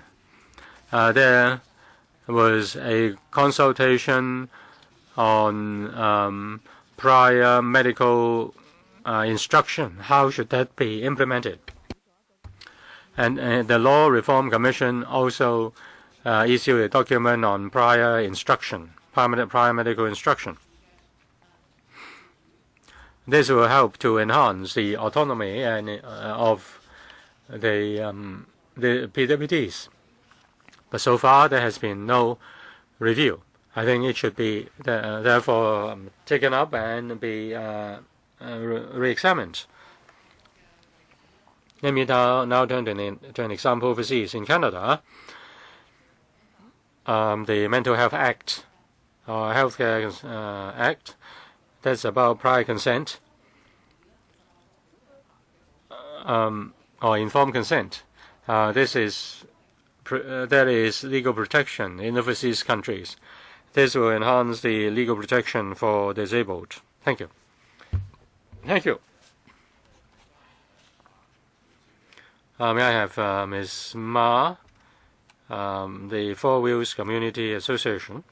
there was a consultation on prior medical instruction. How should that be implemented? And the Law Reform Commission also issued a document on prior instruction, prior medical instruction. This will help to enhance the autonomy and of the PWDs. But so far, there has been no review. I think it should be therefore taken up and be re-examined. Let me now turn to an example overseas. In Canada, the Mental Health Act, or Healthcare Act, that's about prior consent, or informed consent. There is legal protection in overseas countries. This will enhance the legal protection for disabled. Thank you. Thank you. May I have Ms. Ma, the Four Wheels Community Association.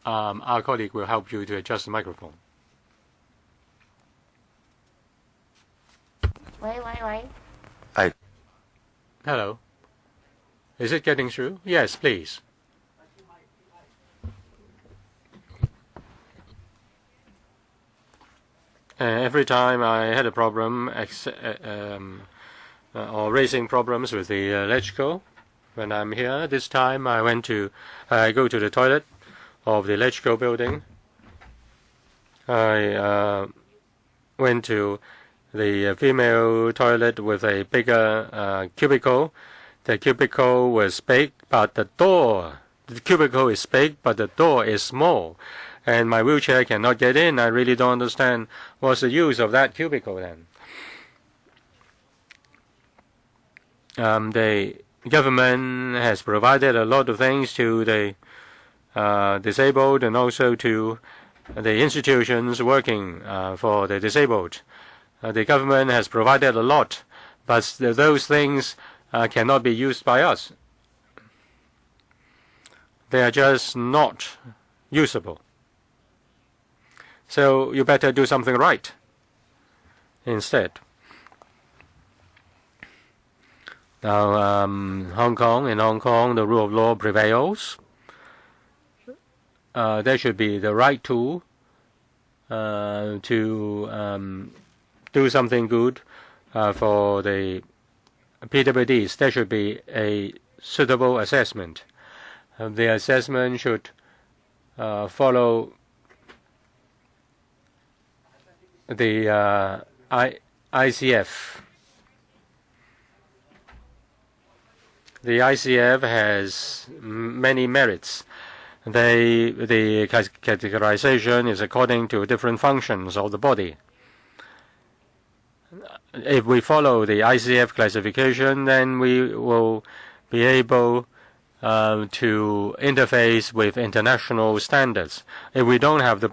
Our colleague will help you to adjust the microphone. 喂喂喂，係 Hello. Is it getting through? Yes, please. Every time I had a problem or raising problems with the electrical, when I'm here, this time I go to the toilet of the electrical building. I went to the female toilet with a bigger cubicle. The cubicle was big, but the cubicle is big, but the door is small. And my wheelchair cannot get in. I really don't understand what's the use of that cubicle then. The government has provided a lot of things to the disabled and also to the institutions working for the disabled. The government has provided a lot, but those things cannot be used by us. They are just not usable. So you better do something right instead. Now, in Hong Kong, the rule of law prevails. There should be the right tool to do something good for the PWDs. There should be a suitable assessment. The assessment should follow the ICF. The ICF has many merits. The categorization is according to different functions of the body. If we follow the ICF classification, then we will be able to interface with international standards. If we don't have a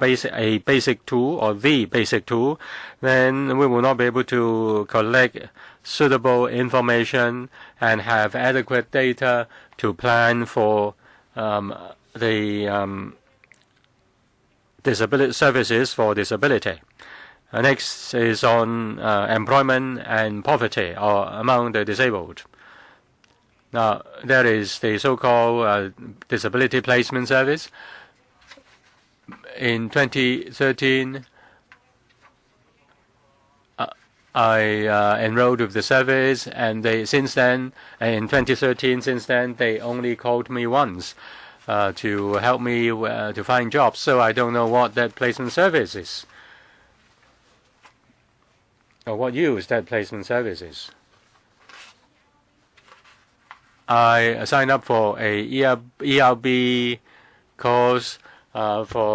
basic tool or the basic tool, then we will not be able to collect suitable information and have adequate data to plan for the disability services for disability. Next is on employment and poverty among the disabled. Now, there is the so-called disability placement service. In 2013, I enrolled with the service, and since then, they only called me once to help me to find jobs. So I don't know what that placement service is, or what use that placement service is. I signed up for a ERB course for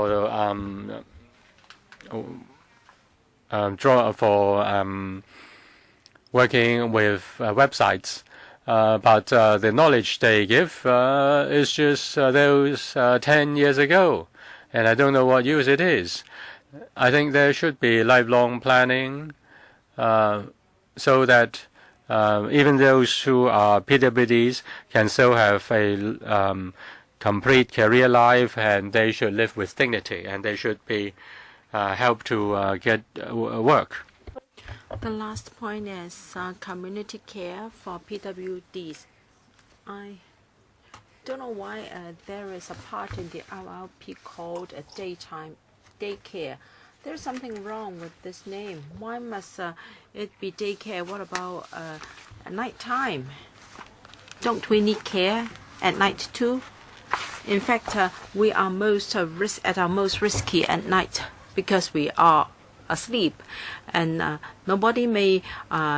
working with websites, but the knowledge they give is just those 10 years ago, and I don't know what use it is. I think there should be lifelong planning so that even those who are PWDs can still have a complete career life, and they should live with dignity, and they should be helped to get work. The last point is community care for PWDs. I don't know why there is a part in the RRP called a daytime daycare. There's something wrong with this name. Why must it be daycare? What about night time? Don't we need care at night too? In fact, we are at our most risky at night because we are asleep, and nobody may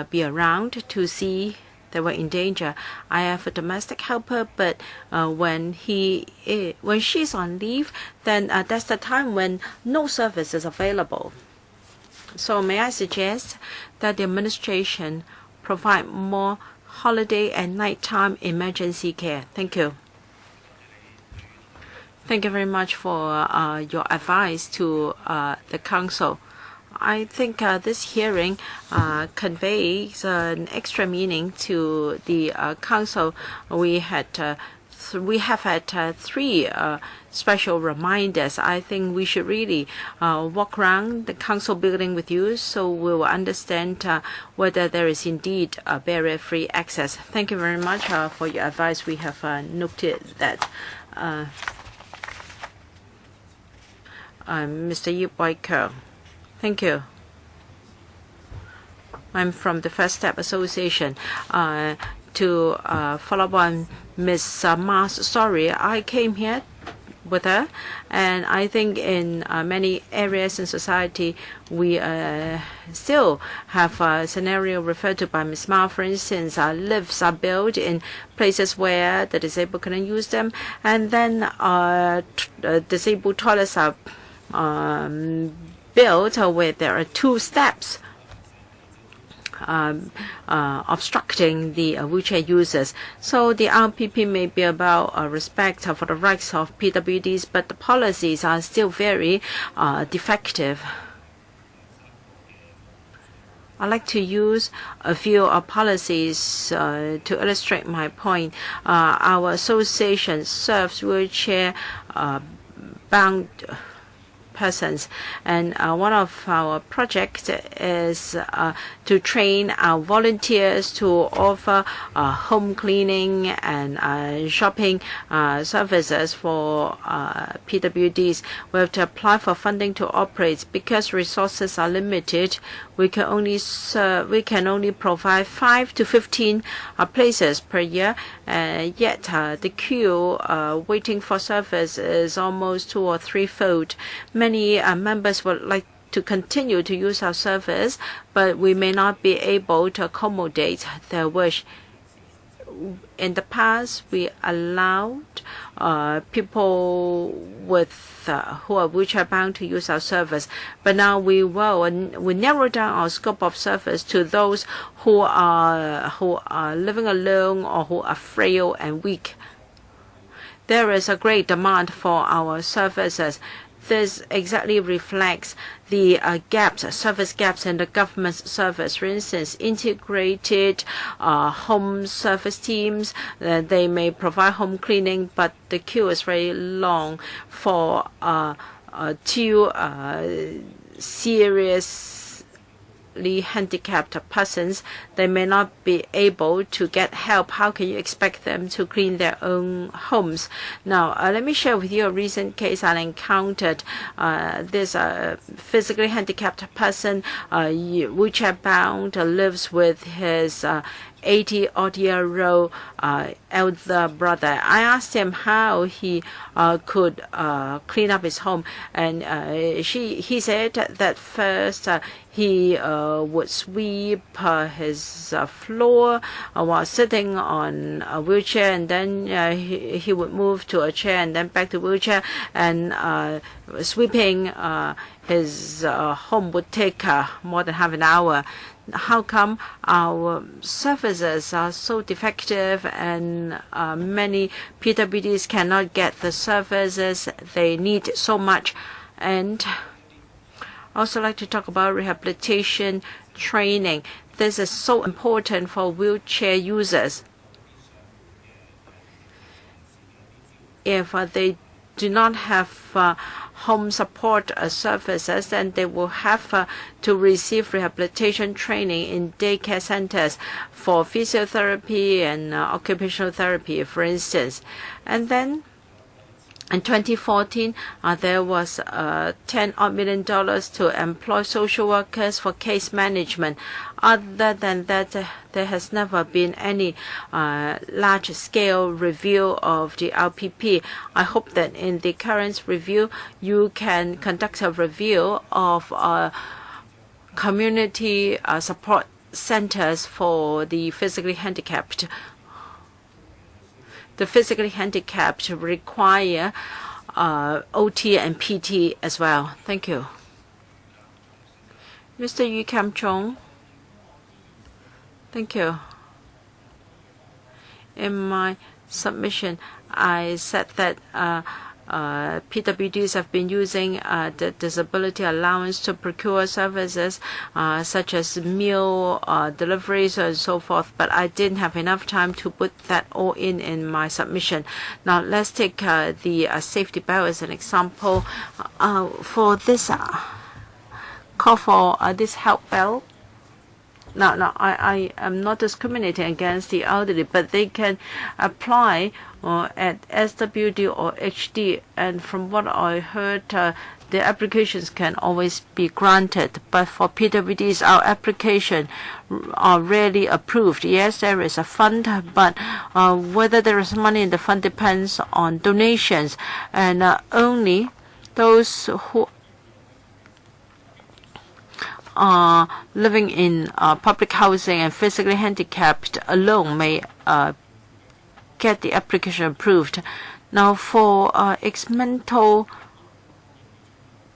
be around to see that we're in danger. I have a domestic helper, but when she's on leave, then that's the time when no service is available. So may I suggest that the administration provide more holiday and nighttime emergency care? Thank you. Thank you very much for your advice to the Council. I think this hearing conveys an extra meaning to the Council. We had we have had 3 special reminders. I think we should really walk around the council building with you so we will understand whether there is indeed a barrier-free access. Thank you very much for your advice. We have noted that. Mr. Yu Boyko. Thank you. I'm from the First Step Association. To follow up on Ms. Ma's story, I came here with her, and I think in many areas in society we still have a scenario referred to by Ms. Ma. For instance, lifts are built in places where the disabled cannot use them, and then disabled toilets are built where there are 2 steps obstructing the wheelchair users. So the RPP may be about respect for the rights of PWDs, but the policies are still very defective. I'd like to use a few policies to illustrate my point. Our association serves wheelchair bound persons, and one of our projects is to train our volunteers to offer home cleaning and shopping services for PWDs. We have to apply for funding to operate. Because resources are limited, we can only provide 5 to 15 places per year, yet the queue waiting for service is almost 2 or 3-fold. Many members would like to continue to use our service, but we may not be able to accommodate their wish. In the past, we allowed people with who are wheelchair bound to use our service, but now we narrow down our scope of service to those who are living alone or who are frail and weak. There is a great demand for our services. This exactly reflects the service gaps in the government's service. For instance, integrated home service teams, they may provide home cleaning, but the queue is very long for 2 seriously handicapped persons. They may not be able to get help. How can you expect them to clean their own homes? Now, let me share with you a recent case I encountered. This physically handicapped person, wheelchair bound, lives with his 80-odd-year-old elder brother. I asked him how he could clean up his home, and he said that first he would sweep his floor while sitting on a wheelchair, and then he would move to a chair and then back to wheelchair, and sweeping his home would take more than half an hour. How come our services are so defective and many PWDs cannot get the services they need so much? And I also like to talk about rehabilitation training. This is so important for wheelchair users. If they do not have home support services, then they will have to receive rehabilitation training in daycare centers for physiotherapy and occupational therapy, for instance. And then in 2014, there was $10 million to employ social workers for case management. Other than that, there has never been any large-scale review of the RPP. I hope that in the current review, you can conduct a review of community support centers for the physically handicapped. The physically handicapped require OT and PT as well. Thank you. Mr. Yu Kam Chong. Thank you. In my submission, I said that PWDs have been using the disability allowance to procure services such as meal deliveries and so forth, but I didn't have enough time to put that all in my submission. Now let's take the safety belt as an example. For this call for this help belt. Now, I am not discriminating against the elderly, but they can apply at SWD or HD, and from what I heard, the applications can always be granted. But for PWDs, our application are rarely approved. Yes, there is a fund, but whether there is money in the fund depends on donations, and only those who living in public housing and physically handicapped alone may get the application approved. Now, for ex-mental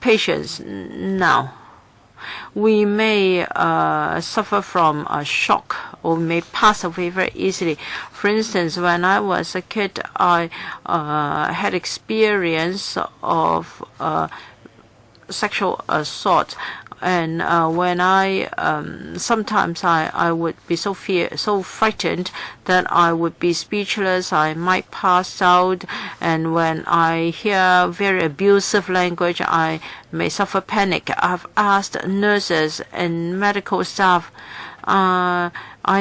patients, now we may suffer from a shock or may pass away very easily. For instance, when I was a kid, I had experience of sexual assault. And when sometimes I would be so frightened that I would be speechless. I might pass out, and when I hear very abusive language, I may suffer panic. I've asked nurses and medical staff. I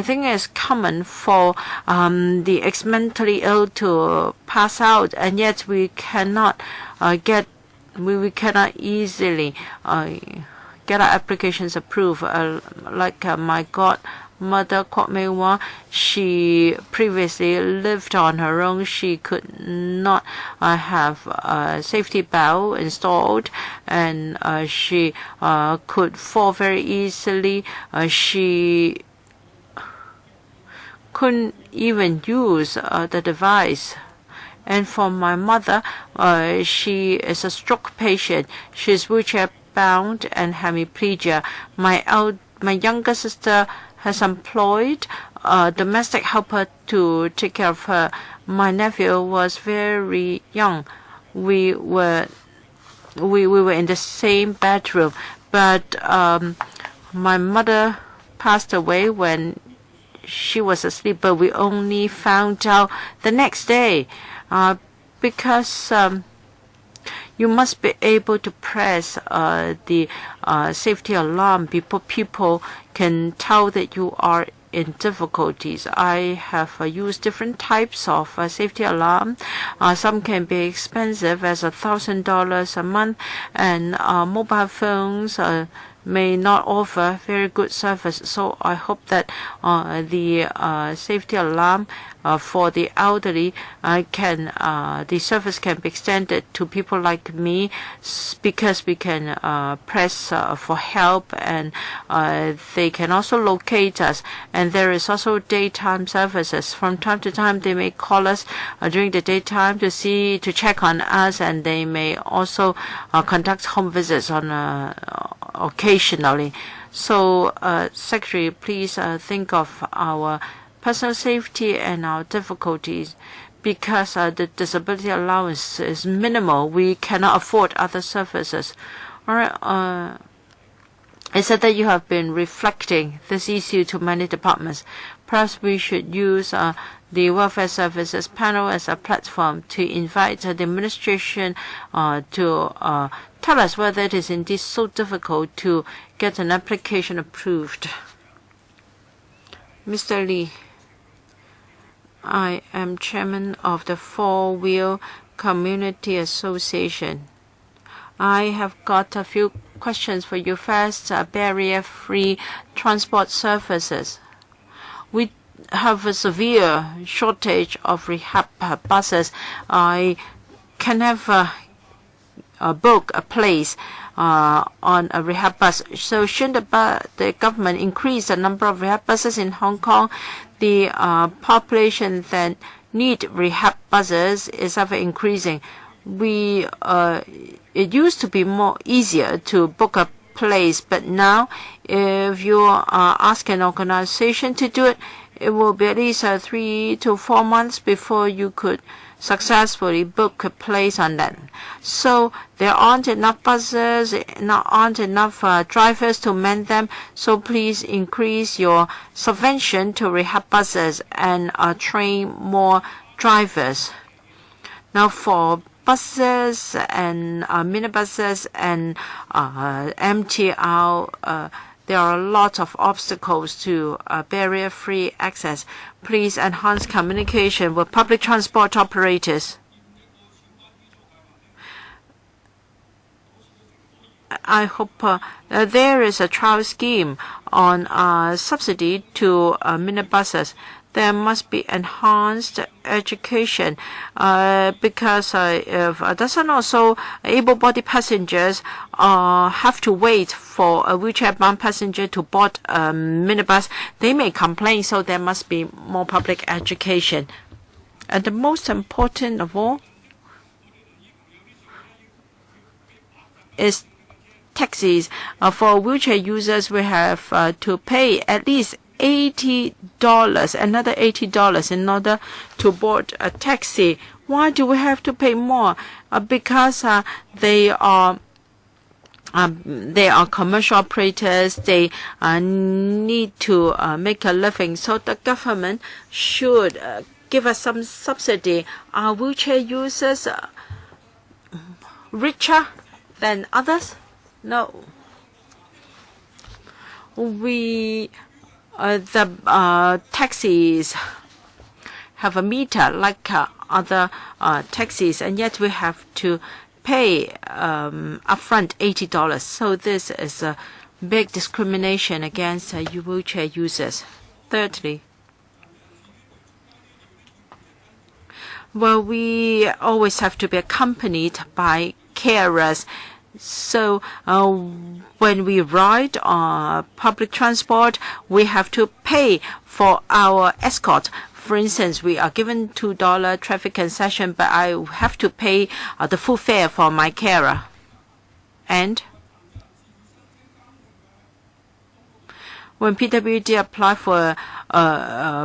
think it's common for the ex-mentally ill to pass out, and yet we cannot we cannot easily get our applications approved. Like my godmother, Kwok Mei-Wah, she previously lived on her own. She could not have a safety belt installed, and she could fall very easily. She couldn't even use the device. And for my mother, she is a stroke patient. She's wheelchair bound and hemiplegia. My younger sister has employed a domestic helper to take care of her. My nephew was very young. We were in the same bedroom, but my mother passed away when she was asleep, but we only found out the next day because you must be able to press the safety alarm before people can tell that you are in difficulties. I have used different types of safety alarm. Some can be expensive as $1,000 a month, and mobile phones may not offer very good service. So I hope that the safety alarm for the elderly the service can be extended to people like me, because we can press for help, and they can also locate us. And there is also daytime services. From time to time, they may call us during the daytime to check on us, and they may also conduct home visits on occasionally. So, Secretary, please think of our personal safety and our difficulties, because the disability allowance is minimal. We cannot afford other services. All right. I said that you have been reflecting this issue to many departments. Perhaps we should use the Welfare Services Panel as a platform to invite the administration to tell us whether it is indeed so difficult to get an application approved. Mr. Lee, I am chairman of the Four Wheel Community Association. I have got a few questions for you. First, barrier-free transport services. We have a severe shortage of rehab buses. I can never book a place on a rehab bus. So shouldn't the government increase the number of rehab buses in Hong Kong? The population that need rehab buses is ever increasing. It used to be more easier to book a place, but now if you ask an organization to do it, it will be at least 3 to 4 months before you could successfully book a place on them. So there aren't enough buses, aren't enough drivers to man them. So please increase your subvention to rehab buses and train more drivers. Now for buses and minibuses and MTR, there are a lot of obstacles to barrier-free access. Please enhance communication with public transport operators. I hope there is a trial scheme on subsidy to minibuses. There must be enhanced education because if a dozen or so able-bodied passengers have to wait for a wheelchair-bound passenger to board a minibus, they may complain, so there must be more public education. And the most important of all is taxis. For wheelchair users, we have to pay at least $80, another $80 in order to board a taxi. Why do we have to pay more? Because they are commercial operators. They need to make a living. So the government should give us some subsidy. Are wheelchair users richer than others? No. The taxis have a meter like other taxis, and yet we have to pay upfront $80. So this is a big discrimination against wheelchair users. Thirdly, well, we always have to be accompanied by carers. So when we ride on public transport, we have to pay for our escort. For instance, we are given $2 traffic concession, but I have to pay the full fare for my carer. And when PWD apply for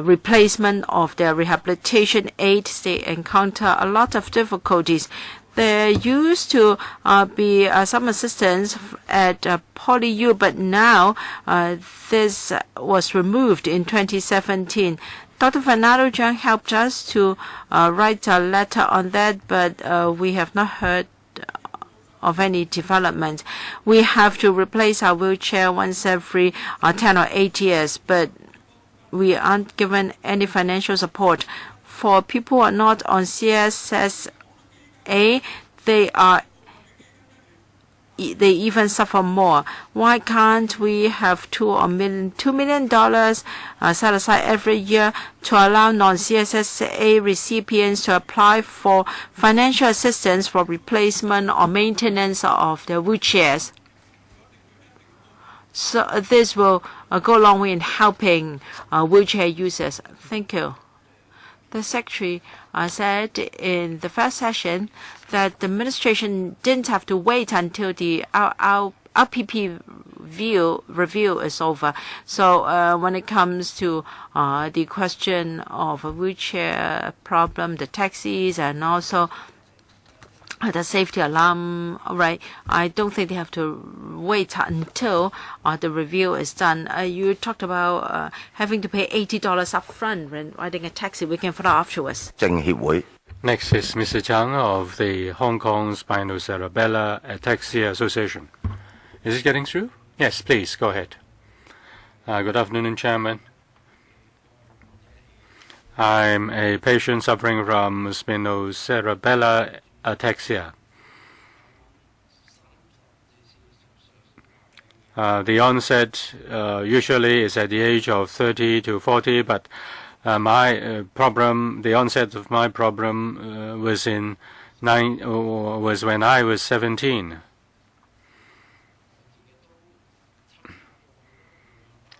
replacement of their rehabilitation aid, they encounter a lot of difficulties. There used to be some assistance at PolyU, but now this was removed in 2017. Dr. Fernando Zhang helped us to write a letter on that, but we have not heard of any development. We have to replace our wheelchair once every 10 or 8 years, but we aren't given any financial support. For people who are not on CSSA, they even suffer more. Why can't we have $2 million set aside every year to allow non-CSSA recipients to apply for financial assistance for replacement or maintenance of their wheelchairs? So this will go a long way in helping wheelchair users. Thank you. The Secretary said in the first session that the administration didn't have to wait until the RPP review is over. So when it comes to the question of a wheelchair problem, the taxis, and also the safety alarm, right? I don't think they have to wait until the review is done. You talked about having to pay $80 up front when riding a taxi. We can follow afterwards. Next is Mr. Zhang of the Hong Kong Spinocerebellar Ataxia Association. Is it getting through? Yes, please, go ahead. Good afternoon, Chairman. I'm a patient suffering from spinocerebellar ataxia. The onset usually is at the age of 30 to 40, but the onset of my problem was when I was 17.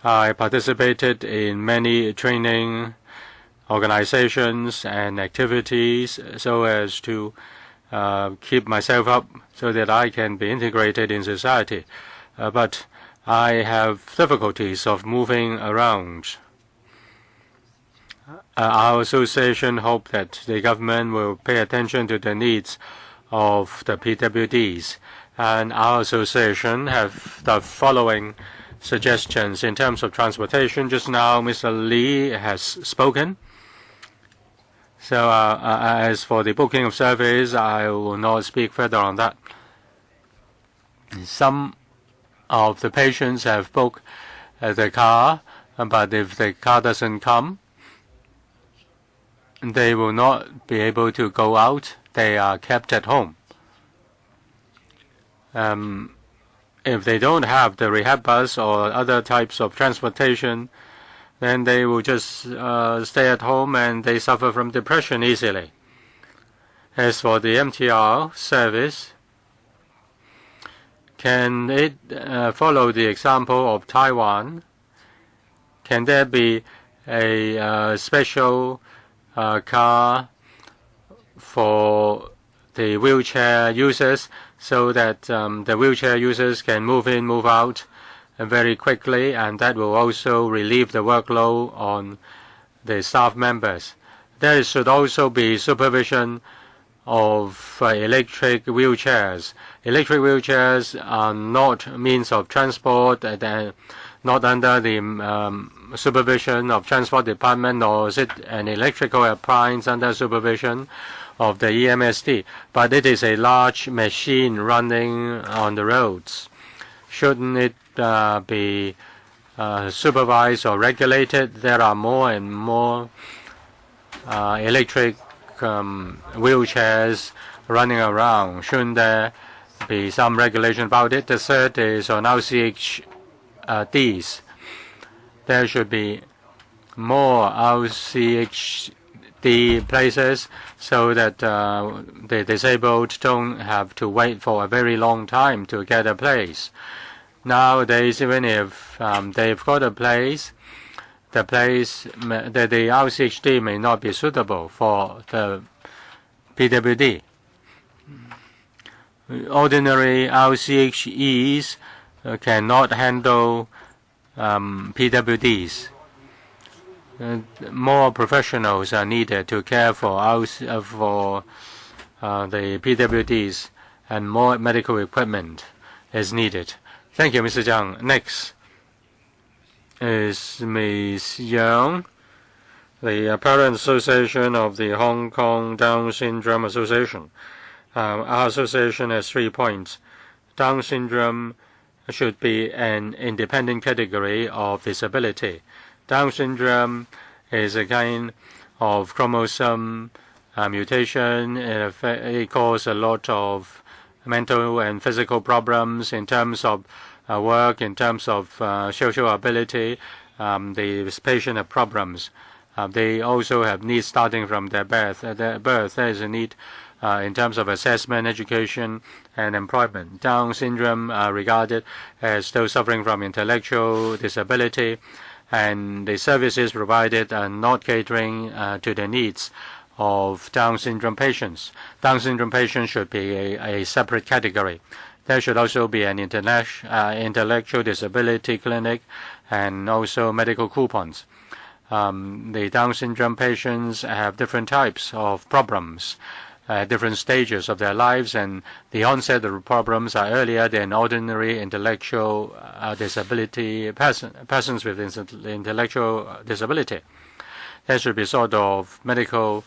I participated in many training organizations and activities so as to keep myself up so that I can be integrated in society. But I have difficulties of moving around. Our association hope that the government will pay attention to the needs of the PWDs. And our association have the following suggestions in terms of transportation. Just now, Mr. Lee has spoken. So as for the booking of service, I will not speak further on that. Some of the patients have booked the car, but if the car doesn't come, they will not be able to go out. They are kept at home. If they don't have the rehab bus or other types of transportation, then they will just stay at home and they suffer from depression easily. As for the MTR service, can it follow the example of Taiwan? Can there be a special car for the wheelchair users so that the wheelchair users can move in, move out very quickly, and that will also relieve the workload on the staff members. There should also be supervision of electric wheelchairs. Electric wheelchairs are not means of transport, not under the supervision of Transport Department, nor is it an electrical appliance under supervision of the EMSD, but it is a large machine running on the roads. Shouldn't it be supervised or regulated? There are more and more electric wheelchairs running around. Shouldn't there be some regulation about it? The third is on RCHDs. There should be more RCHD places so that the disabled don't have to wait for a very long time to get a place. Nowadays, even if they've got a place, the RCHD may not be suitable for the PWD. Ordinary RCHEs cannot handle PWDs. More professionals are needed to care for the PWDs, and more medical equipment is needed. Thank you, Mr. Zhang. Next is Ms. Yang, the Parent Association of the Hong Kong Down Syndrome Association. Our association has 3 points. Down syndrome should be an independent category of disability. Down syndrome is a kind of chromosome mutation. It causes a lot of mental and physical problems in terms of work, in terms of social ability. The patient have problems. They also have needs starting from their birth. There is a need in terms of assessment, education, and employment. Down syndrome regarded as those suffering from intellectual disability, and the services provided are not catering to the needs of Down syndrome patients. Down syndrome patients should be a separate category. There should also be an intellectual disability clinic and also medical coupons. The Down syndrome patients have different types of problems, different stages of their lives, and the onset of the problems are earlier than ordinary intellectual disability persons with intellectual disability. There should be sort of medical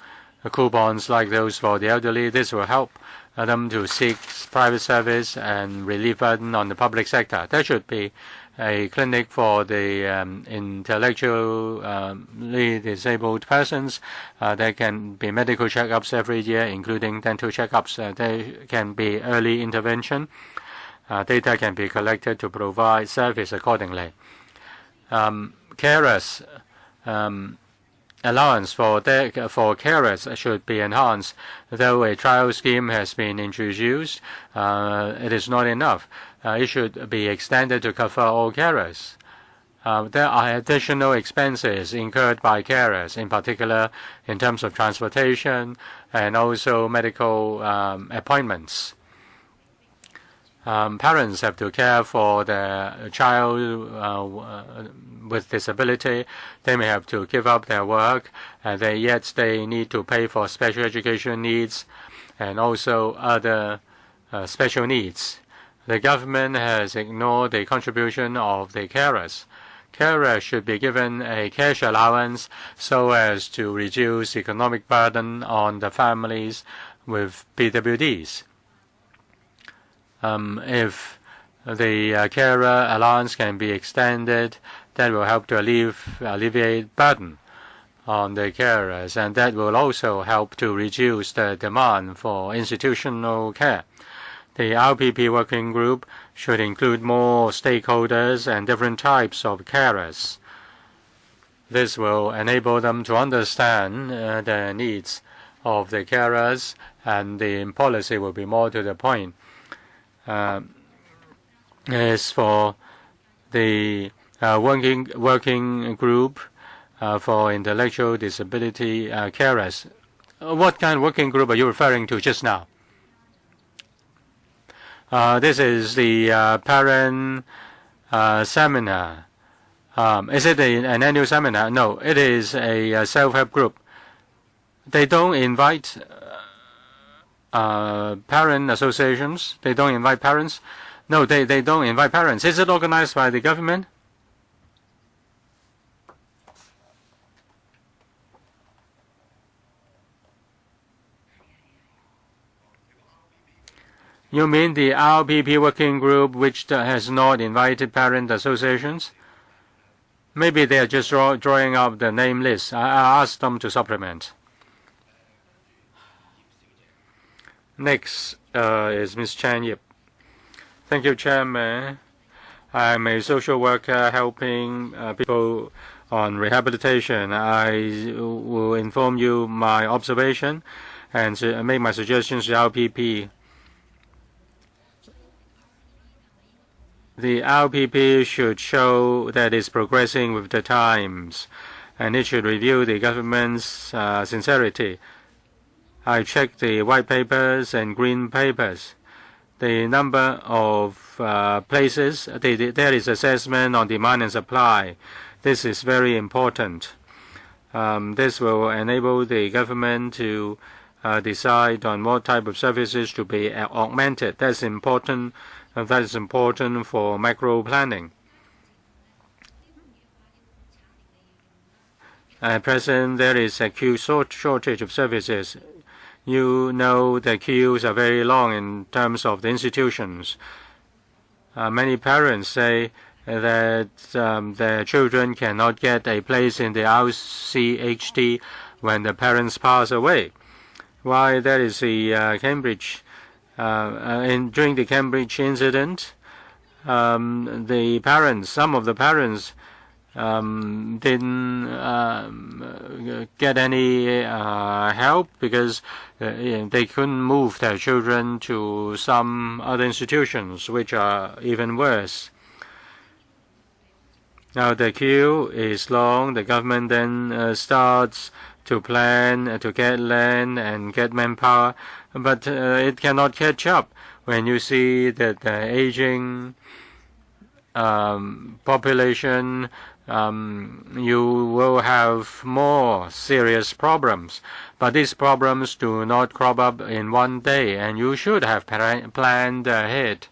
coupons like those for the elderly. This will help them to seek private service and relieve burden on the public sector. There should be a clinic for the intellectually disabled persons. There can be medical checkups every year, including dental checkups. There can be early intervention. Data can be collected to provide service accordingly. Carers allowance for carers should be enhanced. Though a trial scheme has been introduced, it is not enough. It should be extended to cover all carers. There are additional expenses incurred by carers, in particular in terms of transportation and also medical appointments. Parents have to care for their child with disability. They may have to give up their work, and yet they need to pay for special education needs and also other special needs. The government has ignored the contribution of the carers. Carers should be given a cash allowance so as to reduce economic burden on the families with PWDs. If the carer allowance can be extended, that will help to alleviate burden on the carers, and that will also help to reduce the demand for institutional care. The RPP working group should include more stakeholders and different types of carers. This will enable them to understand the needs of the carers, and the policy will be more to the point. As for the working group for intellectual disability carers, what kind of working group are you referring to just now? This is the parent seminar. Is it an annual seminar? No, it is a self-help group. They don't invite parent associations. They don't invite parents. No, they don't invite parents. Is it organized by the government? You mean the RPP working group which has not invited parent associations? Maybe they are just drawing up the name list. I asked them to supplement. Next is Ms. Chan Yip. Thank you, Chairman. I'm a social worker helping people on rehabilitation. I will inform you my observation and make my suggestions to RPP. The RPP should show that it's progressing with the times, and it should review the government's sincerity. I checked the white papers and green papers. The number of places, there is assessment on demand and supply. This is very important. This will enable the government to decide on what type of services to be augmented. That's important. That is important for macro planning. At present, there is a acute shortage of services. You know the queues are very long in terms of the institutions. Many parents say that their children cannot get a place in the RCHD when the parents pass away. Why? That is the Cambridge. During the Cambridge incident, the parents, some of the parents, didn't get any help because they couldn't move their children to some other institutions, which are even worse. Now the queue is long. The government then starts to plan to get land and get manpower, but it cannot catch up. When you see that the aging population, you will have more serious problems. But these problems do not crop up in one day, and you should have planned ahead.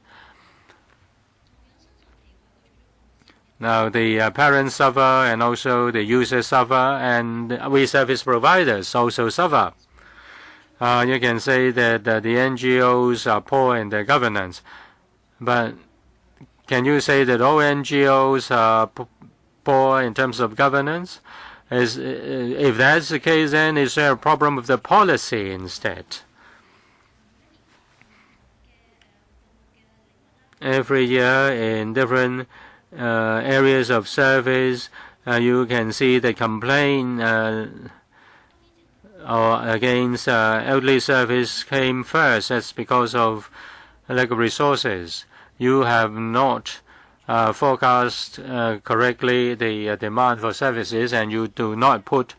Now the parents suffer, and also the users suffer, and we service providers also suffer. You can say that the NGOs are poor in their governance, but can you say that all NGOs are poor in terms of governance? If that's the case, then is there a problem with the policy instead? Every year in different areas of service, you can see the complaint against elderly service came first. That's because of lack of resources. You have not forecast correctly the demand for services, and you do not put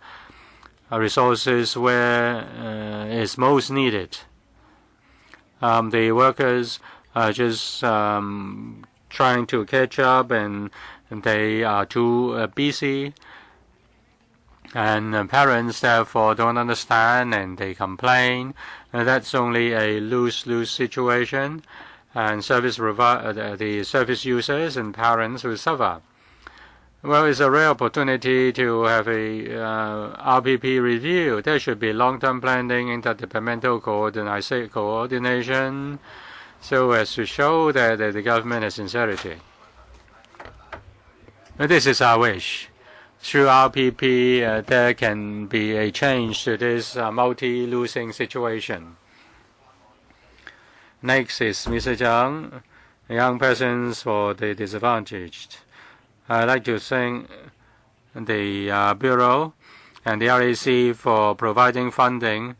resources where it's most needed. The workers are just trying to catch up, and they are too busy, and parents therefore don't understand and they complain. That's only a lose-lose situation, and the service users and parents will suffer. Well, it's a rare opportunity to have a RPP review. There should be long-term planning, interdepartmental coordination, so as to show that the government has sincerity. This is our wish. Through RPP, there can be a change to this multi-losing situation. Next is Mr. Zhang, Young Persons for the Disadvantaged. I'd like to thank the Bureau and the RAC for providing funding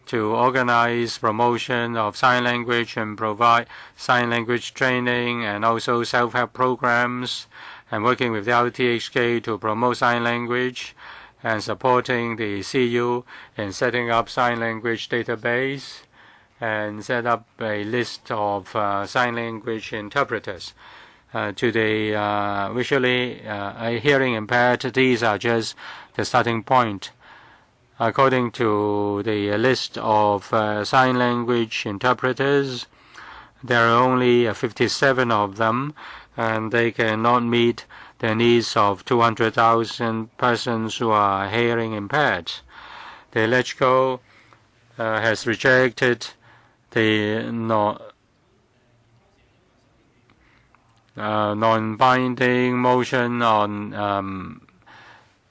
to organize promotion of sign language and provide sign language training and also self-help programs, and working with the RTHK to promote sign language and supporting the CU in setting up sign language database and set up a list of sign language interpreters. To the visually hearing impaired, these are just the starting point. According to the list of sign language interpreters, there are only 57 of them, and they cannot meet the needs of 200,000 persons who are hearing impaired. The LegCo has rejected the non-binding motion on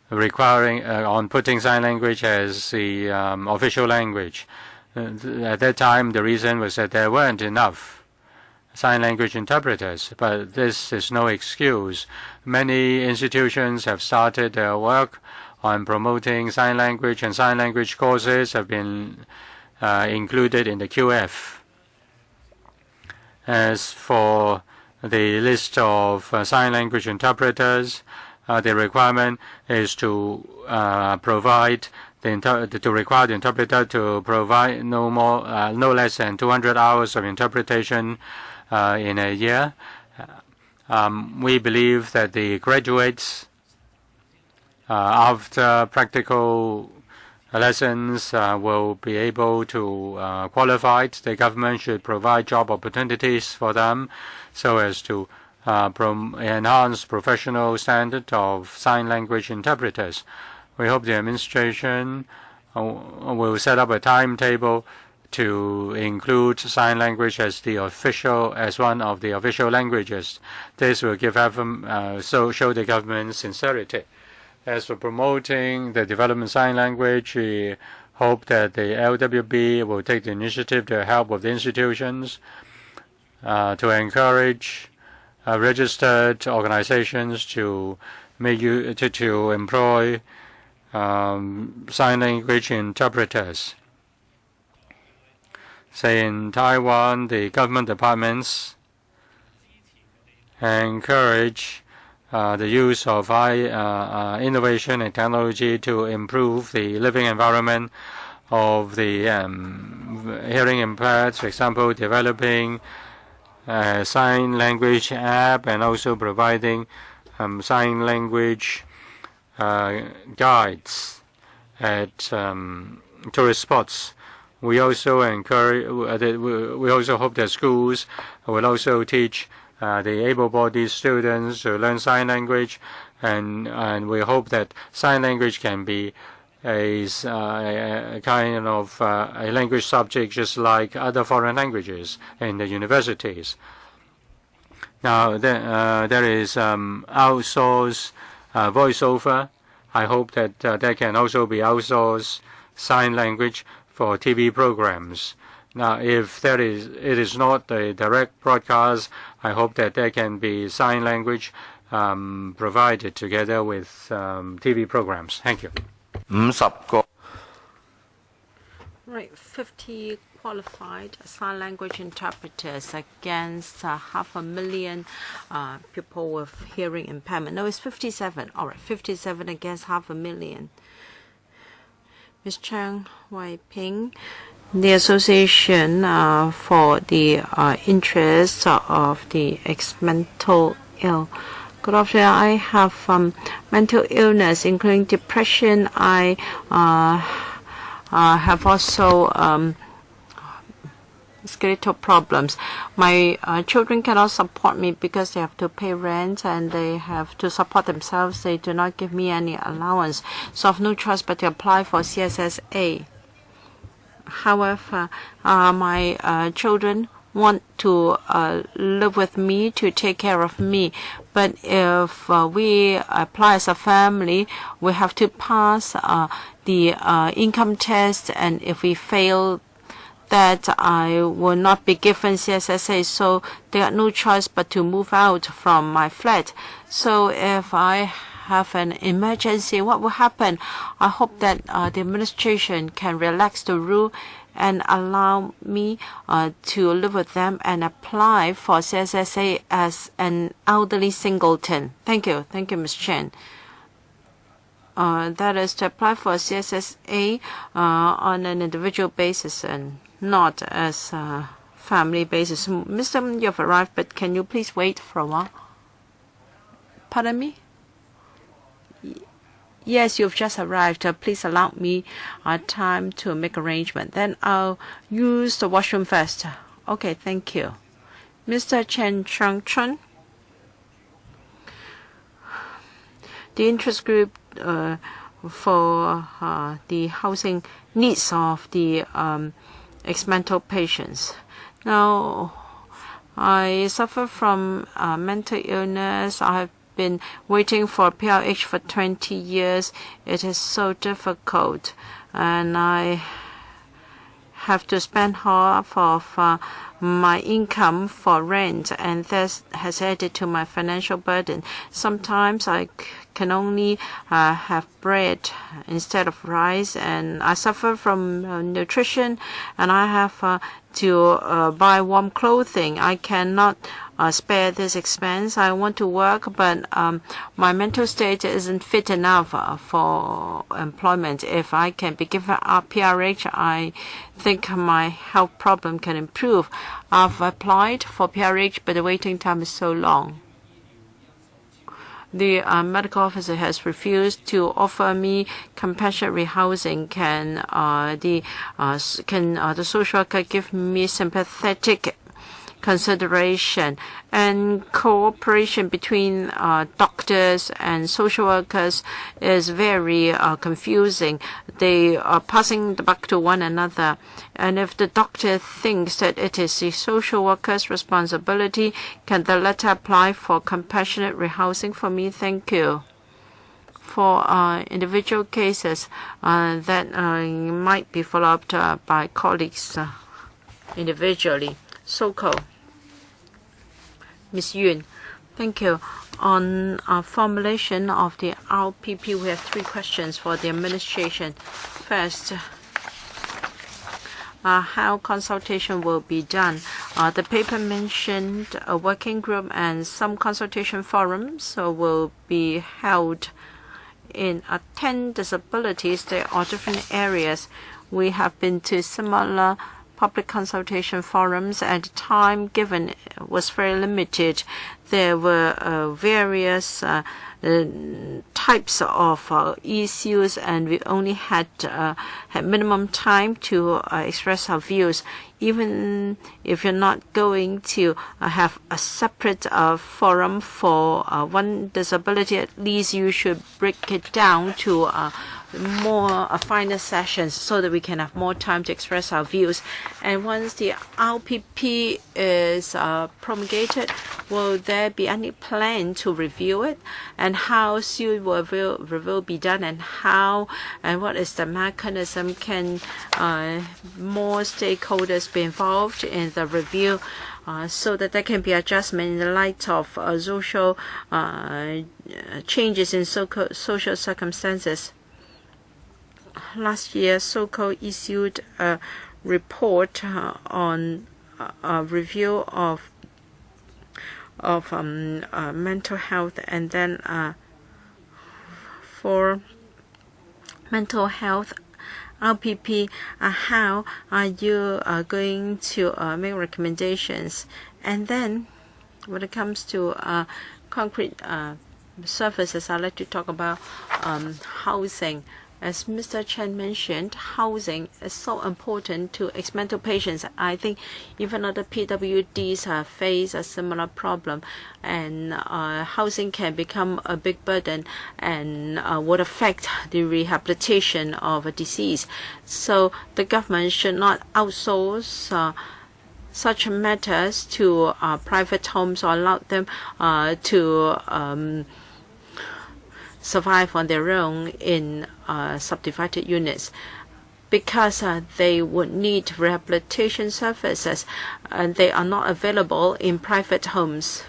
requiring on putting sign language as the official language. At that time, the reason was that there weren't enough sign language interpreters, but this is no excuse. Many institutions have started their work on promoting sign language, and sign language courses have been included in the QF. As for the list of sign language interpreters, the requirement is to require the interpreter to provide no less than 200 hours of interpretation in a year. We believe that the graduates, after practical lessons, will be able to qualify. The government should provide job opportunities for them so as to enhance professional standard of sign language interpreters. We hope the administration will set up a timetable to include sign language as one of the official languages. This will give show the government's sincerity. As for promoting the development of sign language, we hope that the LWB will take the initiative to help with the institutions to encourage registered organizations to employ sign language interpreters. Say in Taiwan, the government departments encourage the use of high innovation and technology to improve the living environment of the hearing impaired. For example, developing a sign language app and also providing sign language guides at tourist spots. We also we also hope that schools will also teach the able-bodied students to learn sign language, and we hope that sign language can be a kind of a language subject just like other foreign languages in the universities. Now there is outsourced voiceover. I hope that there can also be outsourced sign language for TV programs. Now, if it is not a direct broadcast, I hope that there can be sign language provided together with TV programs. Thank you. 50 Right, 50 qualified sign language interpreters against 500,000 people with hearing impairment. No, it's 57. All right, 57 against 500,000. Ms. Chang Wai-ping, the Association for the Interests of the Ex-Mental Ill. Good afternoon. I have mental illness, including depression. I have also skeletal problems. My children cannot support me because they have to pay rent and they have to support themselves. They do not give me any allowance, so I have no choice but to apply for CSSA. However, my children want to live with me, to take care of me. But if we apply as a family, we have to pass the income test, and if we fail that, I will not be given CSSA, so they had no choice but to move out from my flat. So if I have an emergency, what will happen? I hope that the administration can relax the rule and allow me to live with them and apply for CSSA as an elderly singleton. Thank you. Thank you, Ms. Chen. That is to apply for CSSA on an individual basis and not as a family basis. Mr. You've arrived, but can you please wait for a while? Pardon me? Yes, you've just arrived. Please allow me time to make arrangement. Then I'll use the washroom first. Okay, thank you. Mr. Chen Chang-chun. The interest group for the housing needs of the ex-mental patients. Now, I suffer from mental illness. I have been waiting for PRH for 20 years. It is so difficult, and I have to spend half of my income for rent, and this has added to my financial burden. Sometimes I can only have bread instead of rice, and I suffer from nutrition, and I have to buy warm clothing. I cannot spare this expense. I want to work, but my mental state isn't fit enough for employment. If I can be given a PRH, I think my health problem can improve. I've applied for PRH, but the waiting time is so long. The medical officer has refused to offer me compassionate housing. Can the social worker give me sympathetic consideration and cooperation between doctors and social workers is very confusing. They are passing the buck to one another. And if the doctor thinks that it is the social worker's responsibility, can the letter apply for compassionate rehousing for me? Thank you. For individual cases that might be followed up by colleagues individually. So-called. Ms. Yun, thank you. On formulation of the RPP, we have 3 questions for the administration. First, how consultation will be done. The paper mentioned a working group and some consultation forums will be held in 10 disabilities. There are different areas. We have been to similar public consultation forums, and the time given was very limited. There were various types of issues, and we only had minimum time to express our views. Even if you're not going to have a separate forum for one disability, at least you should break it down to more finer sessions so that we can have more time to express our views. And once the RPP is promulgated, will there be any plan to review it? And how soon will review be done? And how and what is the mechanism? Can more stakeholders be involved in the review so that there can be adjustment in the light of social changes in social circumstances? Last year, SOCO issued a report on a review of mental health, and then for mental health RPP, how are you going to make recommendations? And then when it comes to concrete services, I'd like to talk about housing. As Mr. Chen mentioned, housing is so important to ex-mental patients. I think even other PWDs face a similar problem, and housing can become a big burden and would affect the rehabilitation of a disease. So the government should not outsource such matters to private homes or allow them to survive on their own in subdivided units, because they would need rehabilitation services and they are not available in private homes.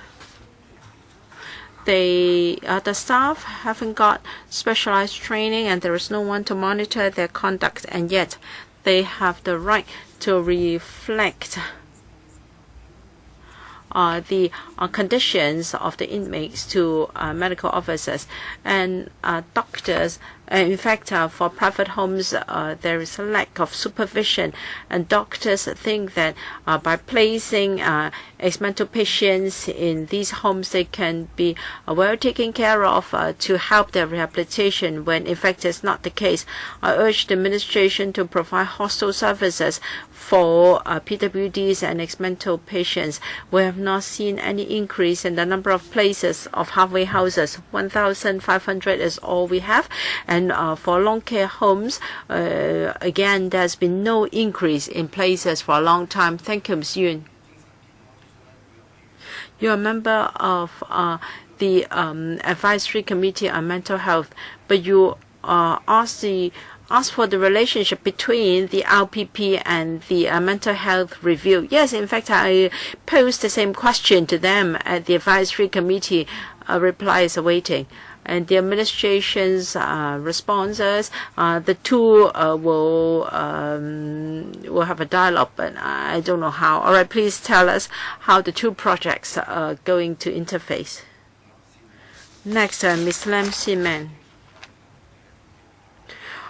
The staff haven't got specialized training and there is no one to monitor their conduct, and yet they have the right to reflect the conditions of the inmates to medical officers and doctors. In fact, for private homes, there is a lack of supervision, and doctors think that by placing ex-mental patients in these homes, they can be well taken care of to help their rehabilitation, when in fact it's not the case. I urge the administration to provide hostel services for PWDs and ex-mental patients. We have not seen any increase in the number of places of halfway houses. 1,500 is all we have, and for long care homes, again, there's been no increase in places for a long time. Thank you, Ms. Yun. You're a member of the Advisory Committee on Mental Health, but you ask for the relationship between the RPP and the mental health review. Yes, in fact, I posed the same question to them at the Advisory Committee. A reply is awaiting. And the administration's responses, the two will have a dialogue, but I don't know how. All right, please tell us how the two projects are going to interface. Next, Ms. Lam Siman,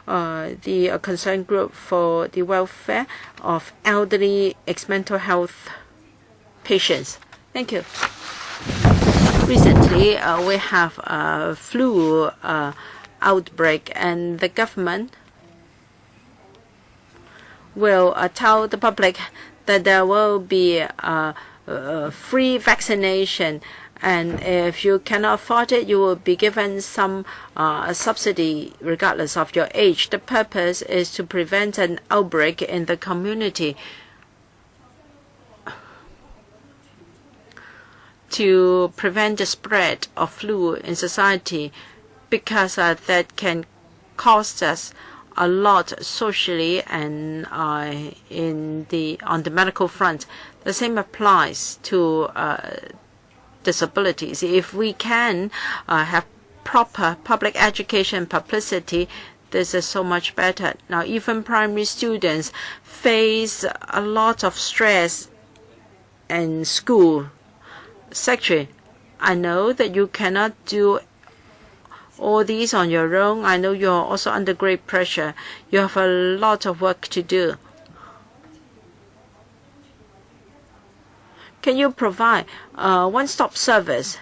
the concerned group for the welfare of elderly ex-mental health patients. Thank you. Recently, we have a flu outbreak, and the government will tell the public that there will be free vaccination, and if you cannot afford it, you will be given some subsidy regardless of your age. The purpose is to prevent an outbreak in the community, to prevent the spread of flu in society, because that can cost us a lot socially and on the medical front. The same applies to disabilities. If we can have proper public education publicity, this is so much better. Now, even primary students face a lot of stress in school. Secretary, I know that you cannot do all these on your own. I know you're also under great pressure. You have a lot of work to do. Can you provide one-stop service?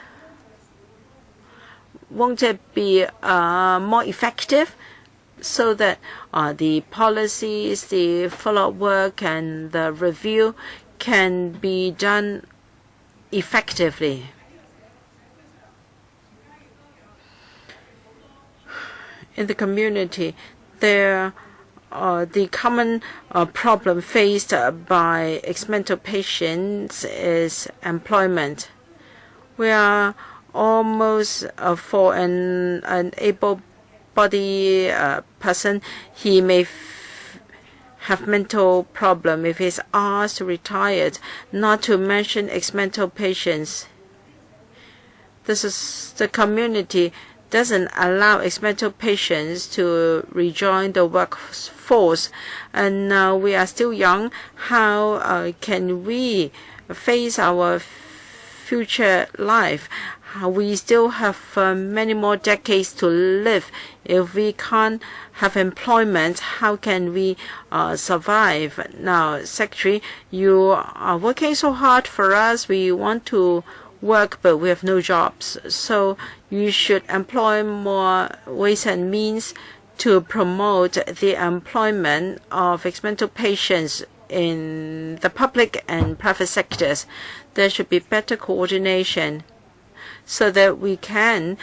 Won't it be more effective, so that the policies, the follow-up work, and the review can be done effectively? In the community, the common problem faced by ex-mental patients is employment. We are almost for an able-bodied person, he may have mental problem if he's asked to retire, not to mention ex-mental patients. This is the community doesn't allow ex-mental patients to rejoin the workforce, and now we are still young. How can we face our future life? We still have many more decades to live. If we can't have employment, how can we survive? Now, Secretary, you are working so hard for us. We want to work, but we have no jobs. So you should employ more ways and means to promote the employment of ex-mental patients in the public and private sectors. There should be better coordination so that we can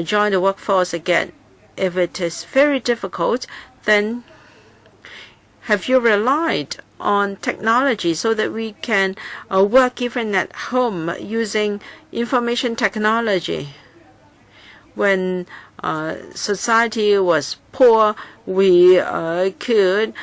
join the workforce again. If it is very difficult, then have you relied on technology so that we can work even at home using information technology? When society was poor, we could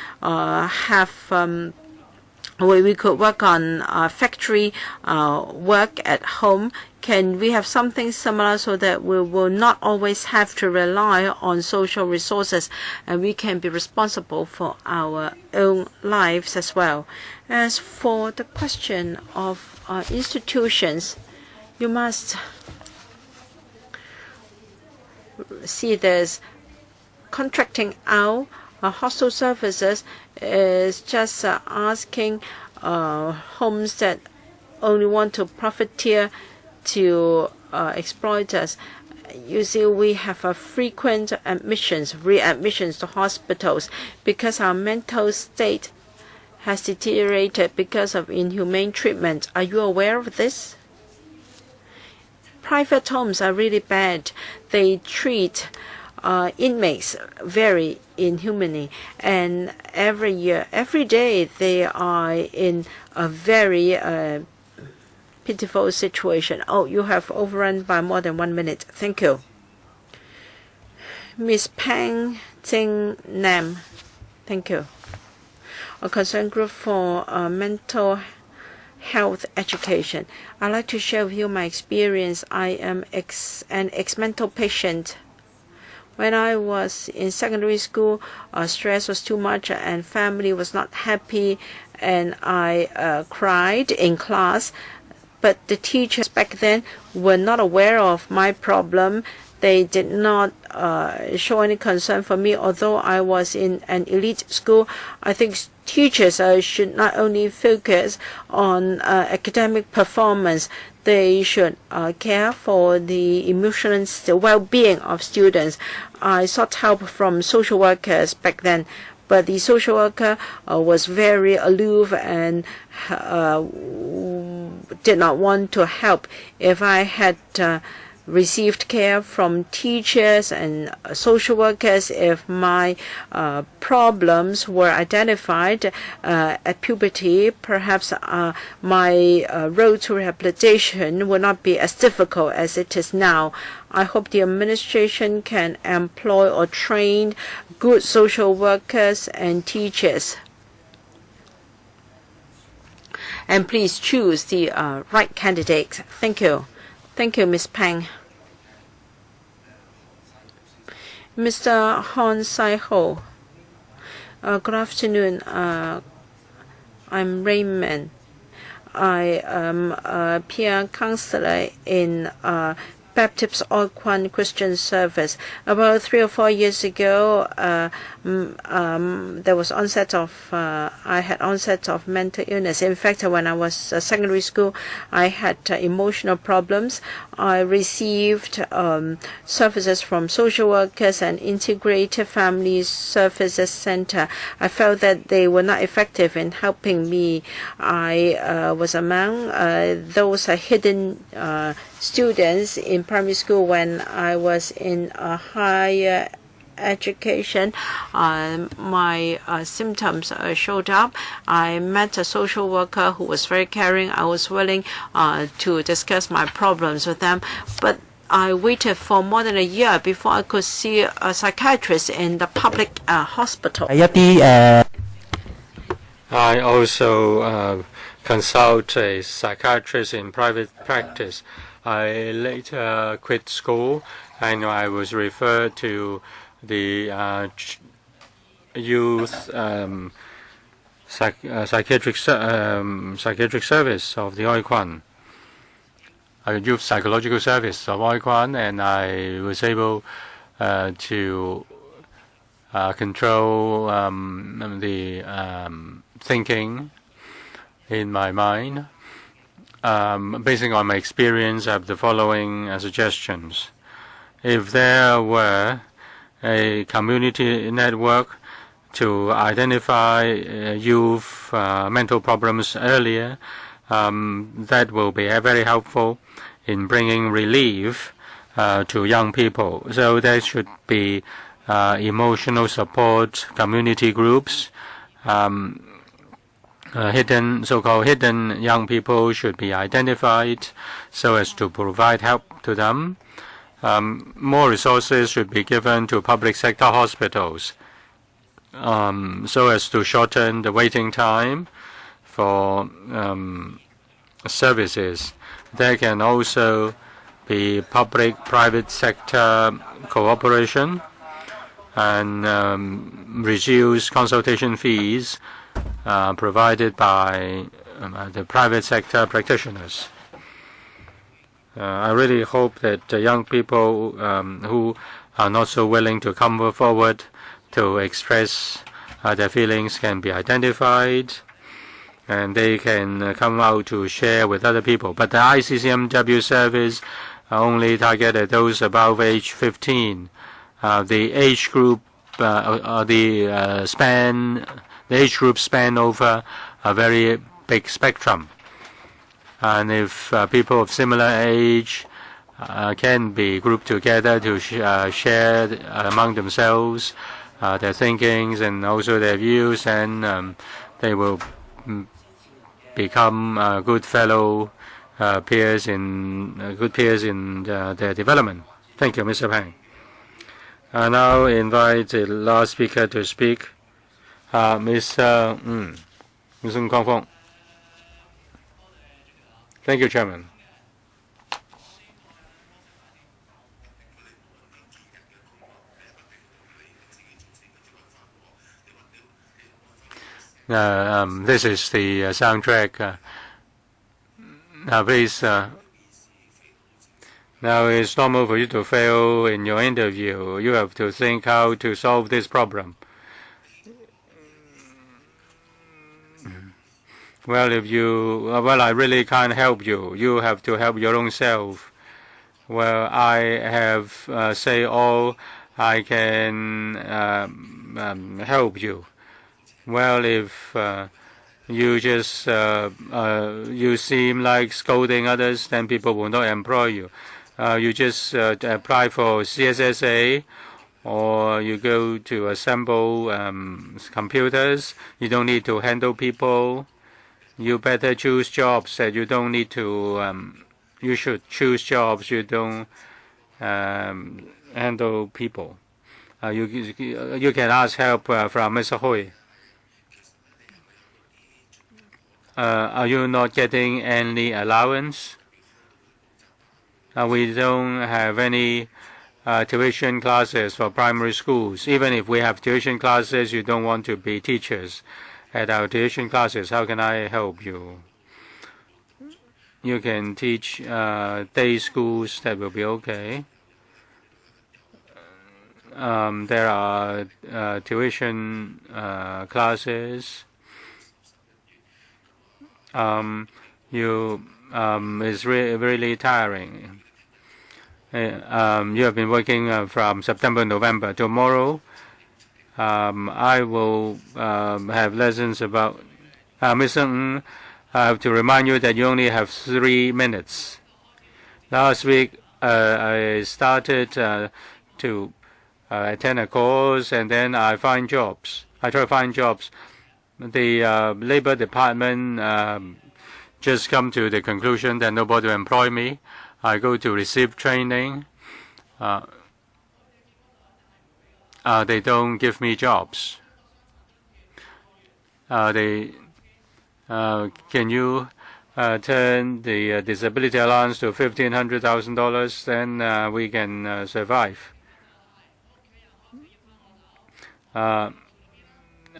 we could work on factory work at home. Can we have something similar so that we will not always have to rely on social resources and we can be responsible for our own lives as well? As for the question of institutions, you must see there's contracting out hostel services is just asking homes that only want to profiteer to exploit us. You see, we have frequent readmissions to hospitals because our mental state has deteriorated because of inhumane treatment. Are you aware of this? Private homes are really bad. They treat inmates very inhumanely, and every day they are in a very pitiful situation. Oh, you have overrun by more than 1 minute. Thank you. Ms. Pang Jing Nam. Thank you. A concern group for mental health education. I'd like to share with you my experience. I am an ex-mental patient. When I was in secondary school, stress was too much and family was not happy, and I cried in class. But the teachers back then were not aware of my problem. They did not show any concern for me. Although I was in an elite school, I think teachers should not only focus on academic performance, they should care for the emotional well-being of students. I sought help from social workers back then, but the social worker was very aloof and did not want to help. If I had received care from teachers and social workers, if my problems were identified at puberty, perhaps my road to rehabilitation would not be as difficult as it is now. I hope the administration can employ or train good social workers and teachers. And please choose the right candidates. Thank you. Thank you, Ms. Pang. Mr. Hon Sai-ho. Good afternoon. I'm Raymond. I am a peer counselor in Baptist All Kwan Christian Service. About 3 or 4 years ago, there was I had onset of mental illness. In fact, when I was secondary school, I had emotional problems. I received services from social workers and integrated family services center. I felt that they were not effective in helping me. I was among those hidden students in primary school. When I was in a higher education, my symptoms showed up. I met a social worker who was very caring. I was willing to discuss my problems with them, but I waited for more than a year before I could see a psychiatrist in the public hospital. I also consult a psychiatrist in private practice. I later quit school and I was referred to the youth psychiatric service of the Oi Kwan, youth psychological service of Oi Kwan, and I was able to control the thinking in my mind. basing on my experience, I have the following suggestions. If there were a community network to identify youth mental problems earlier, that will be very helpful in bringing relief to young people. So there should be emotional support community groups. So-called hidden young people should be identified so as to provide help to them. More resources should be given to public sector hospitals so as to shorten the waiting time for services. There can also be public-private sector cooperation and reduce consultation fees provided by the private sector practitioners. I really hope that young people who are not so willing to come forward to express their feelings can be identified, and they can come out to share with other people. But the ICCMW service only targeted those above age 15. The age group, the age group span over a very big spectrum. And if people of similar age can be grouped together to share among themselves their thinkings and also their views, and they will become good fellow peers in their development. Thank you, Mr. Pang. I now invite the last speaker to speak, Mr. Ng Kwang Fong. Thank you, Chairman. This is the soundtrack. Now, please. Now, it's normal for you to fail in your interview. You have to think how to solve this problem. Well, I really can't help you. You have to help your own self. Well, I have say all I can help you. Well, if you just you seem like scolding others, then people will not employ you. You just apply for CSSA, or you go to assemble computers. You don't need to handle people. You better choose jobs that you don't need to. You should choose jobs you don't handle people. You can ask help from Mr. Hui. Are you not getting any allowance? We don't have any tuition classes for primary schools. Even if we have tuition classes, you don't want to be teachers at our tuition classes. How can I help you? You can teach day schools. That will be okay. There are tuition classes. It's really tiring. You have been working from September, November. Tomorrow, I will have lessons about Mr. Ng. I have to remind you that you only have 3 minutes. Last week, I started to attend a course, and then I find jobs. I try to find jobs. The Labor Department just come to the conclusion that nobody will employ me. I go to receive training. They don't give me jobs. Can you turn the disability allowance to $1,500,000? Then we can survive.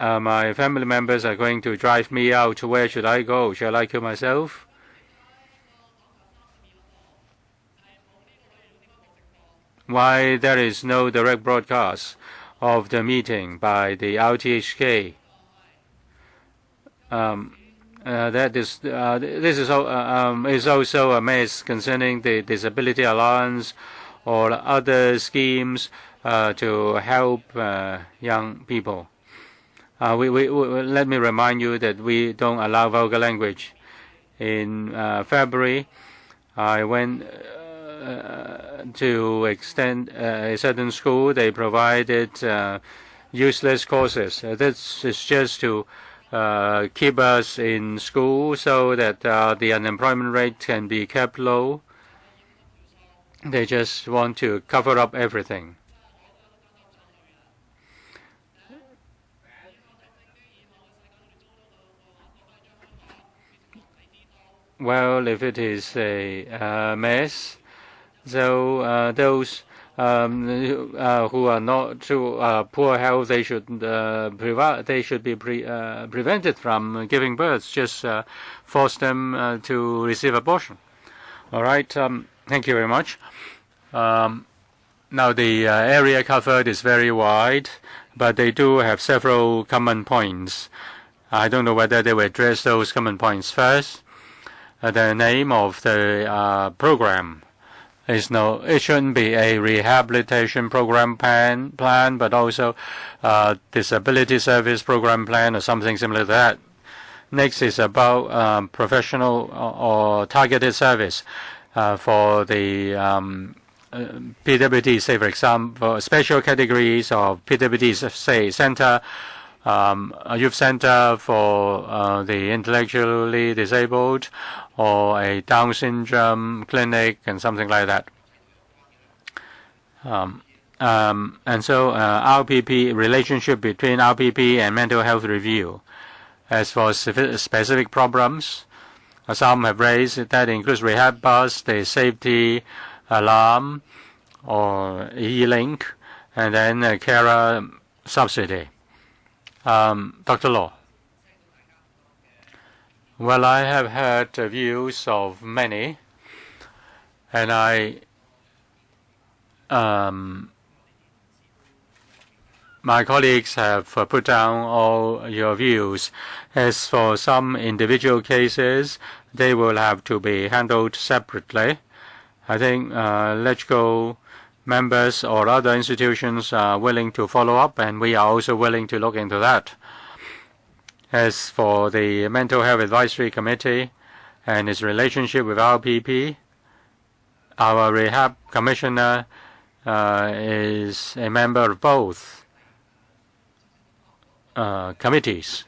My family members are going to drive me out. Where should I go? Shall I kill myself? Why there is no direct broadcast of the meeting by the RTHK? this is also a mess concerning the disability allowance or other schemes to help young people. Let me remind you that we don't allow vulgar language. In February, I went to extend a certain school. They provided useless courses. This is just to keep us in school so that the unemployment rate can be kept low. They just want to cover up everything. Well, if it is a mess, so those who are not too poor health, they should be prevented from giving birth. Just force them to receive abortion. All right. Thank you very much. Now the area covered is very wide, but they do have several common points. I don't know whether they will address those common points first. The name of the program is it shouldn't be a rehabilitation program plan, but also disability service program plan or something similar to that. Next is about professional or targeted service for the PWD, say for example, special categories of PWDs, say center, a youth center for the intellectually disabled, or a Down syndrome clinic and something like that. And so RPP, relationship between RPP and mental health review. As for specific problems, some have raised that includes rehab bus, the safety alarm, or e-link, and then carer subsidy. Dr. Law. Well, I have heard the views of many, and my colleagues have put down all your views. As for some individual cases, they will have to be handled separately. I think LegCo members or other institutions are willing to follow up, and we are also willing to look into that. As for the Mental Health Advisory Committee and its relationship with RPP, our Rehab Commissioner is a member of both committees.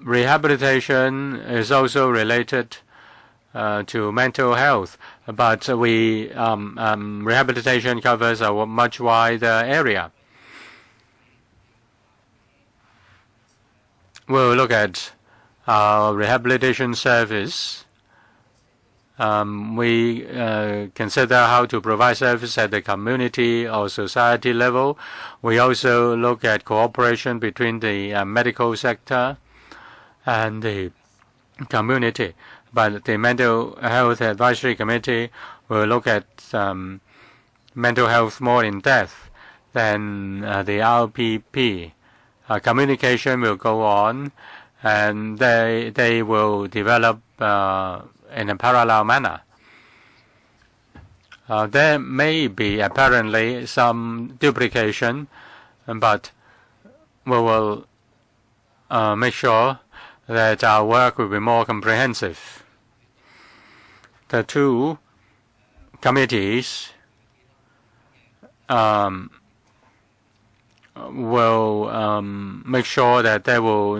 Rehabilitation is also related to mental health, but rehabilitation covers a much wider area. We'll look at our rehabilitation service. We consider how to provide service at the community or society level. We also look at cooperation between the medical sector and the community. But the Mental Health Advisory Committee will look at mental health more in depth than the RPP. Communication will go on, and they will develop in a parallel manner. There may be apparently some duplication, but we will make sure that our work will be more comprehensive. The two committees will make sure that there will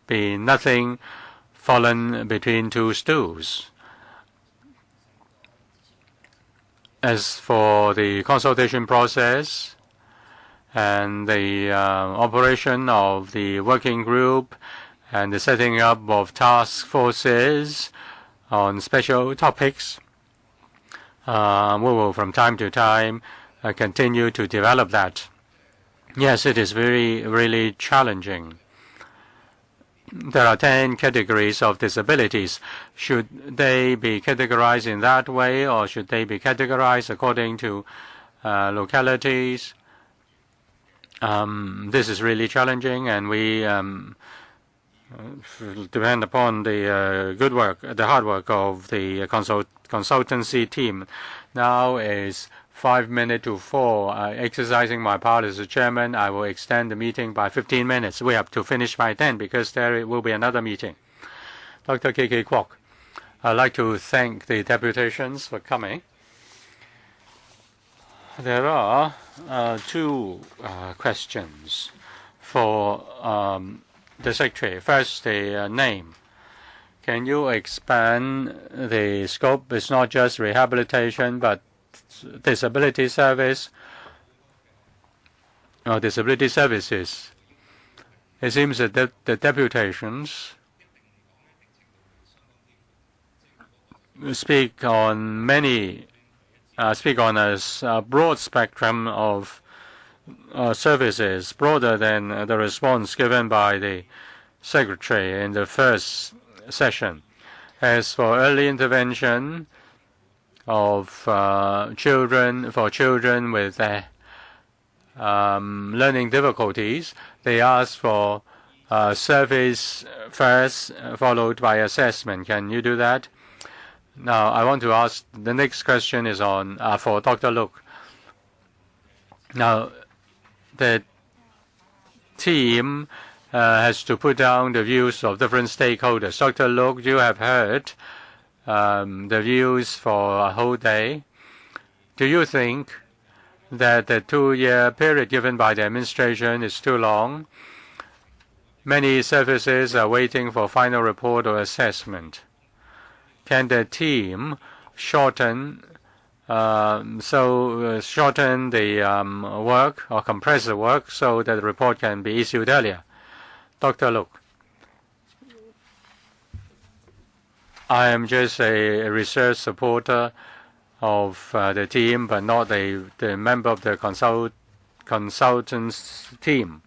be nothing fallen between two stools. As for the consultation process and the operation of the working group and the setting up of task forces on special topics, we will from time to time continue to develop that. Yes, it is really challenging. There are 10 categories of disabilities. Should they be categorized in that way, or should they be categorized according to localities? this is really challenging, and we depend upon the good work, the hard work of the consultancy team. Now is 5 minutes to 4. Exercising my power as the chairman, I will extend the meeting by 15 minutes. We have to finish by 10 because there will be another meeting. Dr. K.K. Kwok, I'd like to thank the deputations for coming. There are two questions for the Secretary. First, the name. Can you expand the scope? It's not just rehabilitation, but disability service or disability services. It seems that the deputations speak on a broad spectrum of services, broader than the response given by the Secretary in the first session. As for early intervention of children with learning difficulties, they ask for service first, followed by assessment. Can you do that? Now, I want to ask, the next question is on for Dr. Look. Now, the team has to put down the views of different stakeholders. Dr. Look, you have heard the views for a whole day. Do you think that the 2-year period given by the administration is too long? Many services are waiting for final report or assessment. Can the team shorten the work or compress the work so that the report can be issued earlier? Dr. Look, I am just a research supporter of the team, but not the member of the consultants team.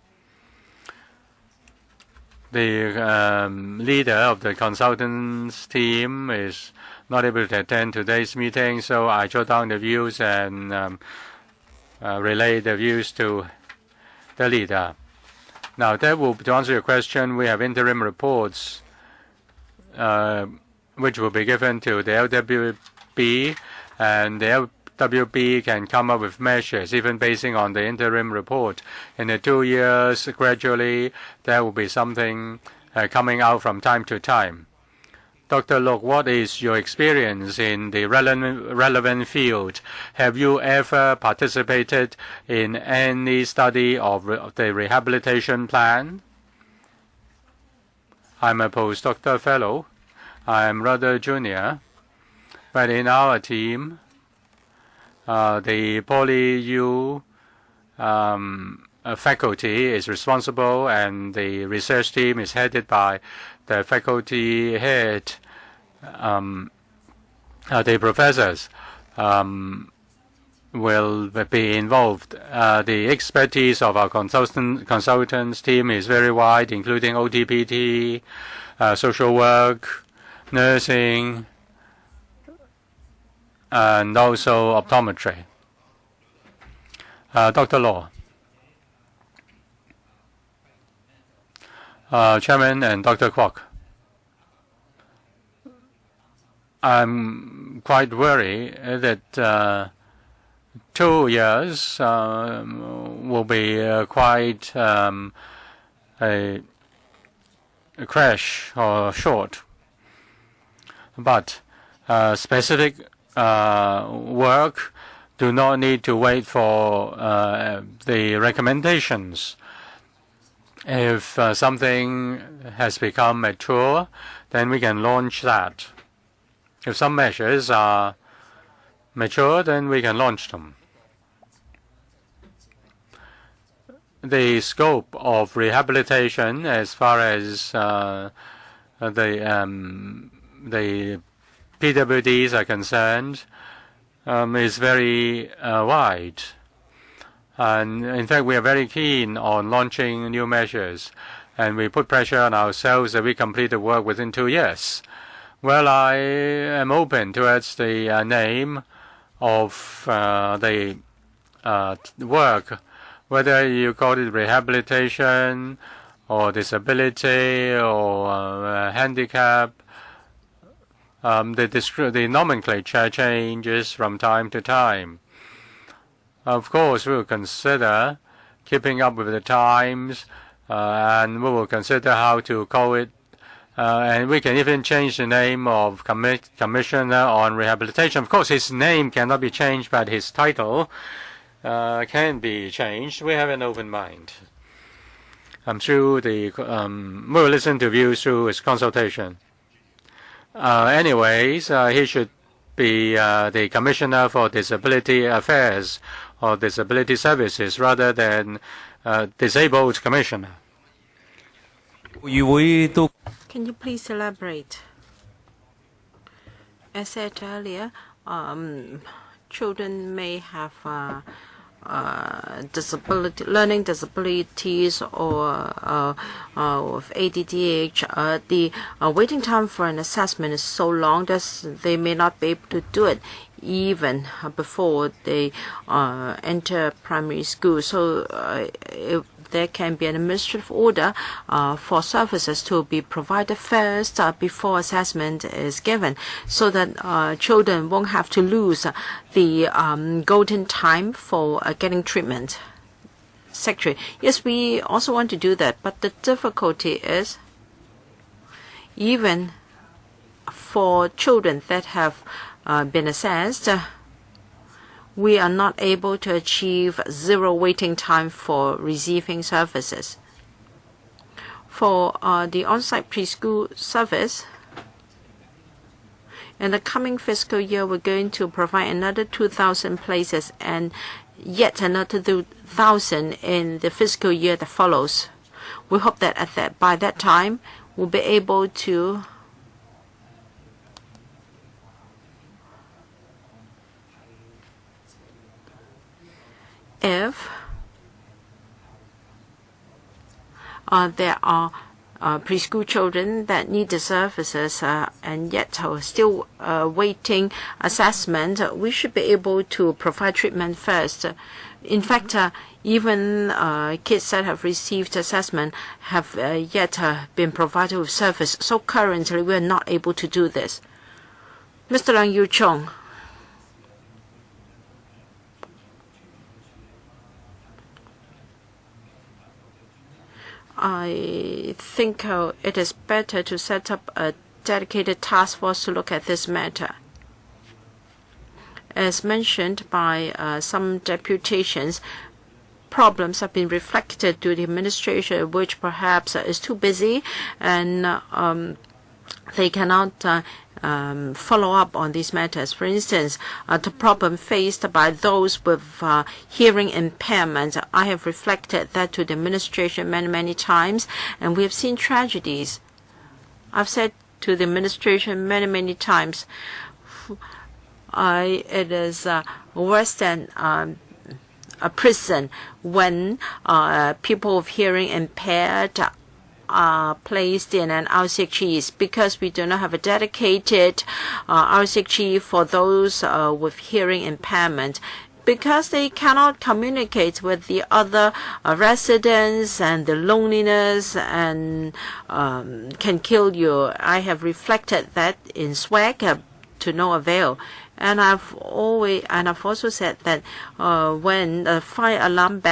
The leader of the consultants team is not able to attend today's meeting, so I jot down the views and relay the views to the leader. Now, to answer your question, we have interim reports which will be given to the LWB, and the LWB can come up with measures, even basing on the interim report. In the 2 years, gradually, there will be something coming out from time to time. Dr. Look, what is your experience in the relevant field? Have you ever participated in any study of the rehabilitation plan? I'm a postdoctoral fellow. I'm rather junior, but in our team, the PolyU faculty is responsible, and the research team is headed by the faculty head. The professors will be involved. The expertise of our consultants team is very wide, including OTPT, social work, nursing, and also optometry. Dr. Law. Chairman and Dr. Kwok, I'm quite worried that 2 years will be quite a crash or short. But specific work do not need to wait for the recommendations. If something has become mature, then we can launch that. If some measures are mature, then we can launch them. The scope of rehabilitation, as far as the PWDs are concerned, is very wide. And in fact, we are very keen on launching new measures, and we put pressure on ourselves that we complete the work within 2 years. Well, I am open towards the name of the work whether you call it rehabilitation or disability or handicap, the nomenclature changes from time to time. Of course, we will consider keeping up with the times, and we will consider how to call it. And we can even change the name of Commissioner on Rehabilitation. Of course, his name cannot be changed, but his title can be changed. We have an open mind. Through the, we will listen to views through his consultation. Anyways, he should be the Commissioner for Disability Affairs or Disability Services rather than Disabled Commissioner. Can you please elaborate? As said earlier, children may have learning disabilities or with ADDH. The waiting time for an assessment is so long that they may not be able to do it even before they enter primary school. So there can be an administrative order for services to be provided first before assessment is given, so that children won't have to lose the golden time for getting treatment. Secretary, yes, we also want to do that, but the difficulty is even for children that have been assessed, we are not able to achieve zero waiting time for receiving services. For the on-site preschool service, in the coming fiscal year, we're going to provide another 2,000 places and yet another 2,000 in the fiscal year that follows. We hope that by that time, we'll be able to if there are preschool children that need the services and yet are still waiting assessment, we should be able to provide treatment first. In fact, even kids that have received assessment have yet been provided with service. So currently, we are not able to do this. Mr. Leung Yiu-chung. I think it is better to set up a dedicated task force to look at this matter. As mentioned by some deputations, problems have been reflected to the administration, which perhaps is too busy and they cannot follow up on these matters. For instance, the problem faced by those with hearing impairment, I have reflected that to the administration many times, and we have seen tragedies. I've said to the administration many times, it is worse than a prison when people with hearing impaired are placed in an RCHE because we do not have a dedicated RCHE for those with hearing impairment, because they cannot communicate with the other residents, and the loneliness and can kill you. I have reflected that in swag to no avail. And I've also said that when the fire alarm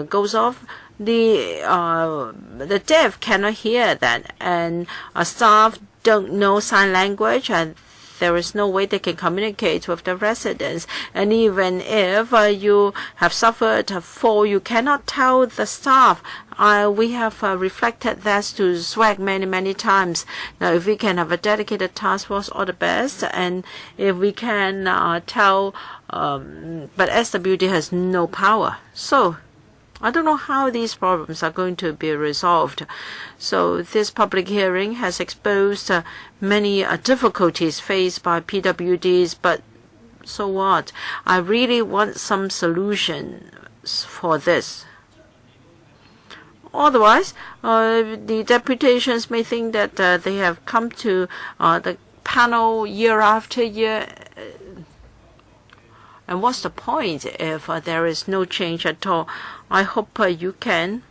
goes off, the deaf cannot hear that, and staff don't know sign language, and there is no way they can communicate with the residents. And even if you have suffered a fall, you cannot tell the staff. We have reflected that to SWAG many times. Now, if we can have a dedicated task force, all the best. And if we can tell, but SWD has no power. So I don't know how these problems are going to be resolved. So this public hearing has exposed many difficulties faced by PWDs, but so what? I really want some solutions for this. Otherwise, the deputations may think that they have come to the panel year after year And what's the point if there is no change at all? I hope you can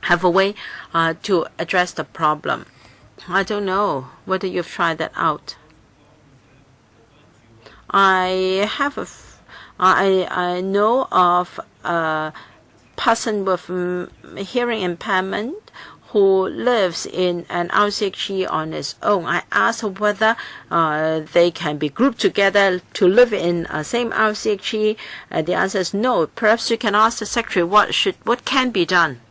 have a way to address the problem. I don't know whether you've tried that out. I know of a person with hearing impairment who lives in an RCHE on his own. I asked whether they can be grouped together to live in the same RCHE. The answer is no. Perhaps you can ask the secretary what can be done.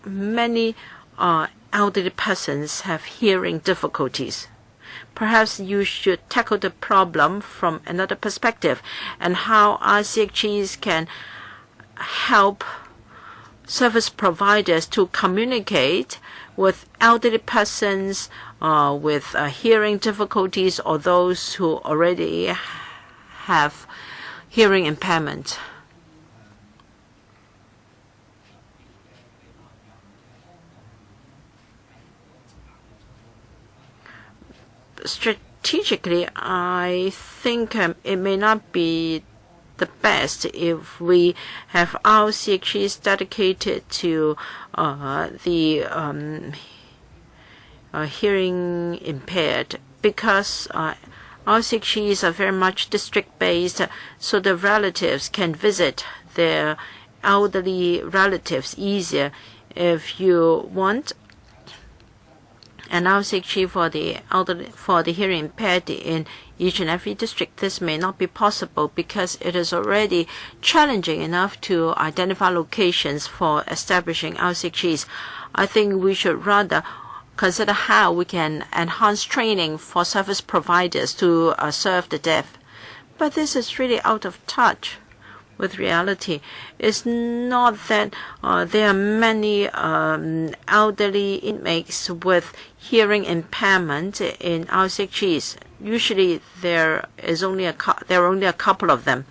Many elderly persons have hearing difficulties. Perhaps you should tackle the problem from another perspective, and how RCHEs can help service providers to communicate with elderly persons with hearing difficulties or those who already have hearing impairment. Strategically, I think it may not be the best if we have our RCHEs dedicated to the hearing impaired, because our RCHEs are very much district-based, so the relatives can visit their elderly relatives easier. If you want an RCHE for the hearing impaired in each and every district, this may not be possible because it is already challenging enough to identify locations for establishing RCHEs. I think we should rather consider how we can enhance training for service providers to serve the deaf. But this is really out of touch with reality. It's not that there are many elderly inmates with hearing impairment in RCHEs. Usually there are only a couple of them.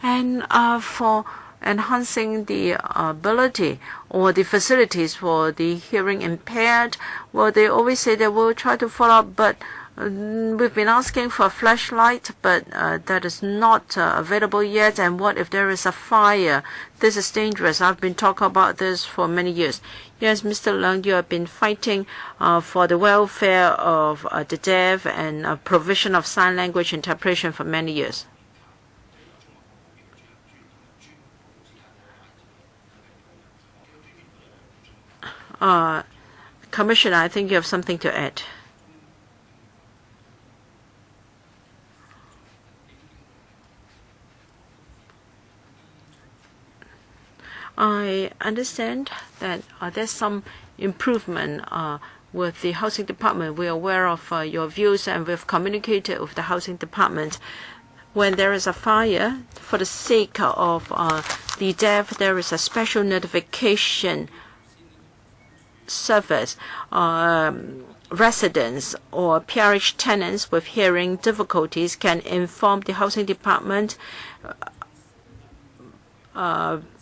And for enhancing the ability or the facilities for the hearing impaired, well, they always say they will try to follow up, but we've been asking for a flashlight, but that is not available yet. And what if there is a fire? This is dangerous. I've been talking about this for many years. Yes, Mr. Leung, you have been fighting for the welfare of the deaf and provision of sign language interpretation for many years. Commissioner, I think you have something to add. I understand that there's some improvement with the housing department. We are aware of your views, and we've communicated with the housing department. When there is a fire, for the sake of the deaf, there is a special notification service. Residents or PRH tenants with hearing difficulties can inform the housing department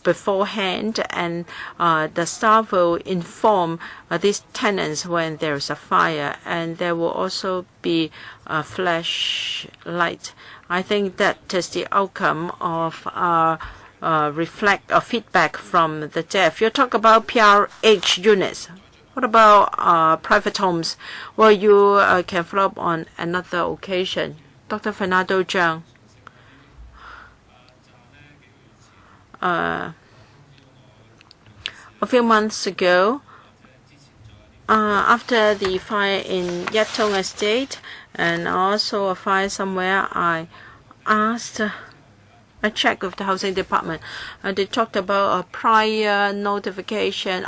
beforehand, and the staff will inform these tenants when there is a fire, and there will also be a flashlight. I think that is the outcome of our feedback from the deaf. You talk about PRH units. What about private homes? Well, you can follow up on another occasion. Dr. Fernando Zhang. A few months ago, after the fire in Yatong Estate and also a fire somewhere, I asked a check with the housing department. They talked about a prior notification,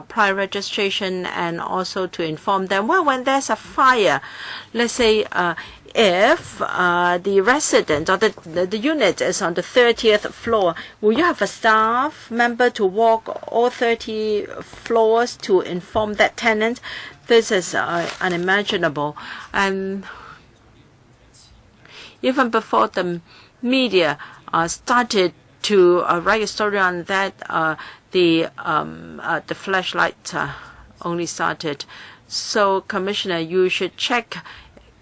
prior registration, and also to inform them, well, when there's a fire, let's say if the resident or the unit is on the 30th floor, will you have a staff member to walk all 30 floors to inform that tenant? This is unimaginable. And even before the media started to write a story on that, the flashlight only started. So, Commissioner, you should check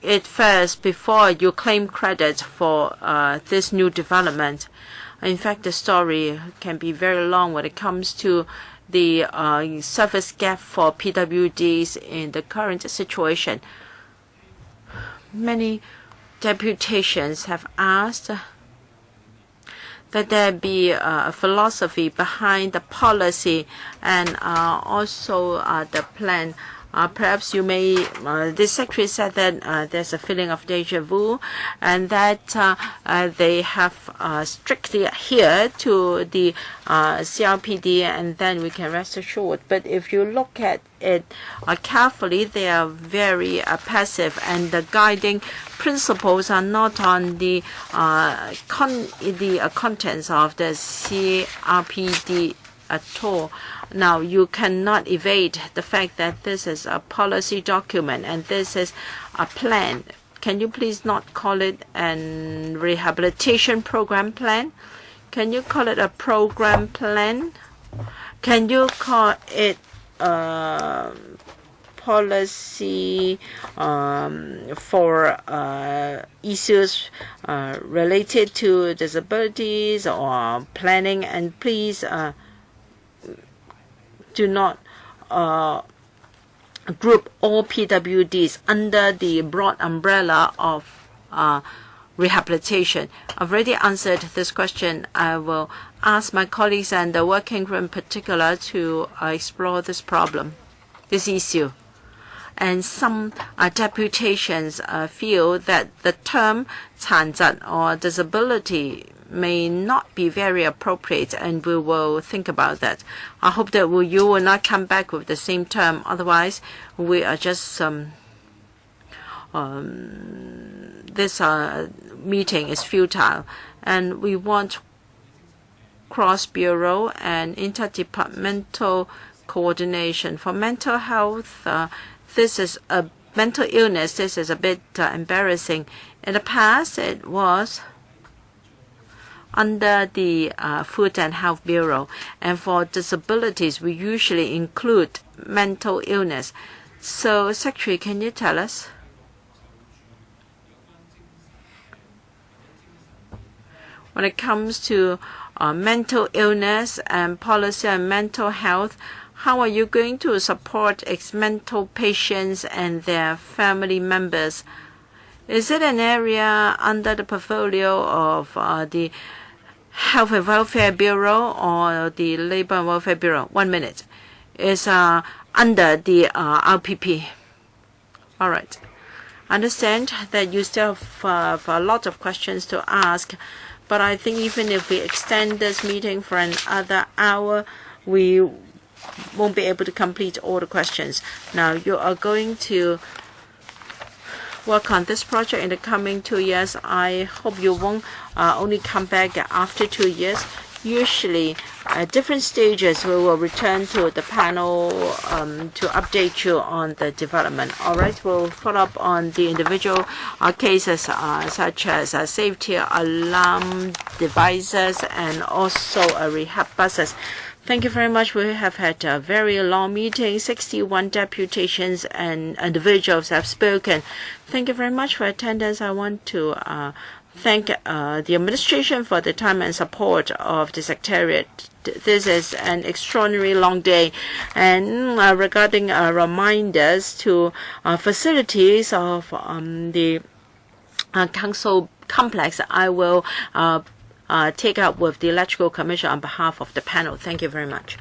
it first before you claim credit for this new development. In fact, the story can be very long when it comes to the service gap for PWDs in the current situation. Many deputations have asked that there be a philosophy behind the policy and also the plan. Perhaps you may, the Secretary said that there's a feeling of deja vu and that they have strictly adhered to the CRPD, and then we can rest assured. But if you look at it carefully, they are very passive, and the guiding principles are not on the contents of the CRPD at all. Now, you cannot evade the fact that this is a policy document and this is a plan. Can you please not call it a rehabilitation program plan? Can you call it a program plan? Can you call it policy for issues related to disabilities or planning? And please do not group all PWDs under the broad umbrella of rehabilitation. I've already answered this question. I will ask my colleagues and the working group in particular to explore this problem, this issue. And some deputations feel that the term 殘疾 or disability may not be very appropriate, and we will think about that. I hope that you will not come back with the same term. Otherwise, we are just this meeting is futile, and we want cross-bureau and interdepartmental coordination for mental health. This is a mental illness. This is a bit embarrassing. In the past, it was under the Food and Health Bureau, and for disabilities, we usually include mental illness. So, Secretary, can you tell us? When it comes to mental illness and policy on mental health, how are you going to support ex-mental patients and their family members? Is it an area under the portfolio of the Health and Welfare Bureau or the Labor and Welfare Bureau? 1 minute. Is under the RPP. All right. I understand that you still have a lot of questions to ask, but I think even if we extend this meeting for another hour, we won't be able to complete all the questions. Now, you are going to work on this project in the coming 2 years. I hope you won't only come back after 2 years. Usually, at different stages, we will return to the panel to update you on the development. All right, we'll follow up on the individual cases such as safety alarm devices and also rehab buses. Thank you very much. We have had a very long meeting. 61 deputations and individuals have spoken. Thank you very much for attendance. I want to thank the administration for the time and support of the Secretariat. This is an extraordinarily long day. And regarding reminders to facilities of the Council complex, I will take up with the Electoral Commission on behalf of the panel. Thank you very much.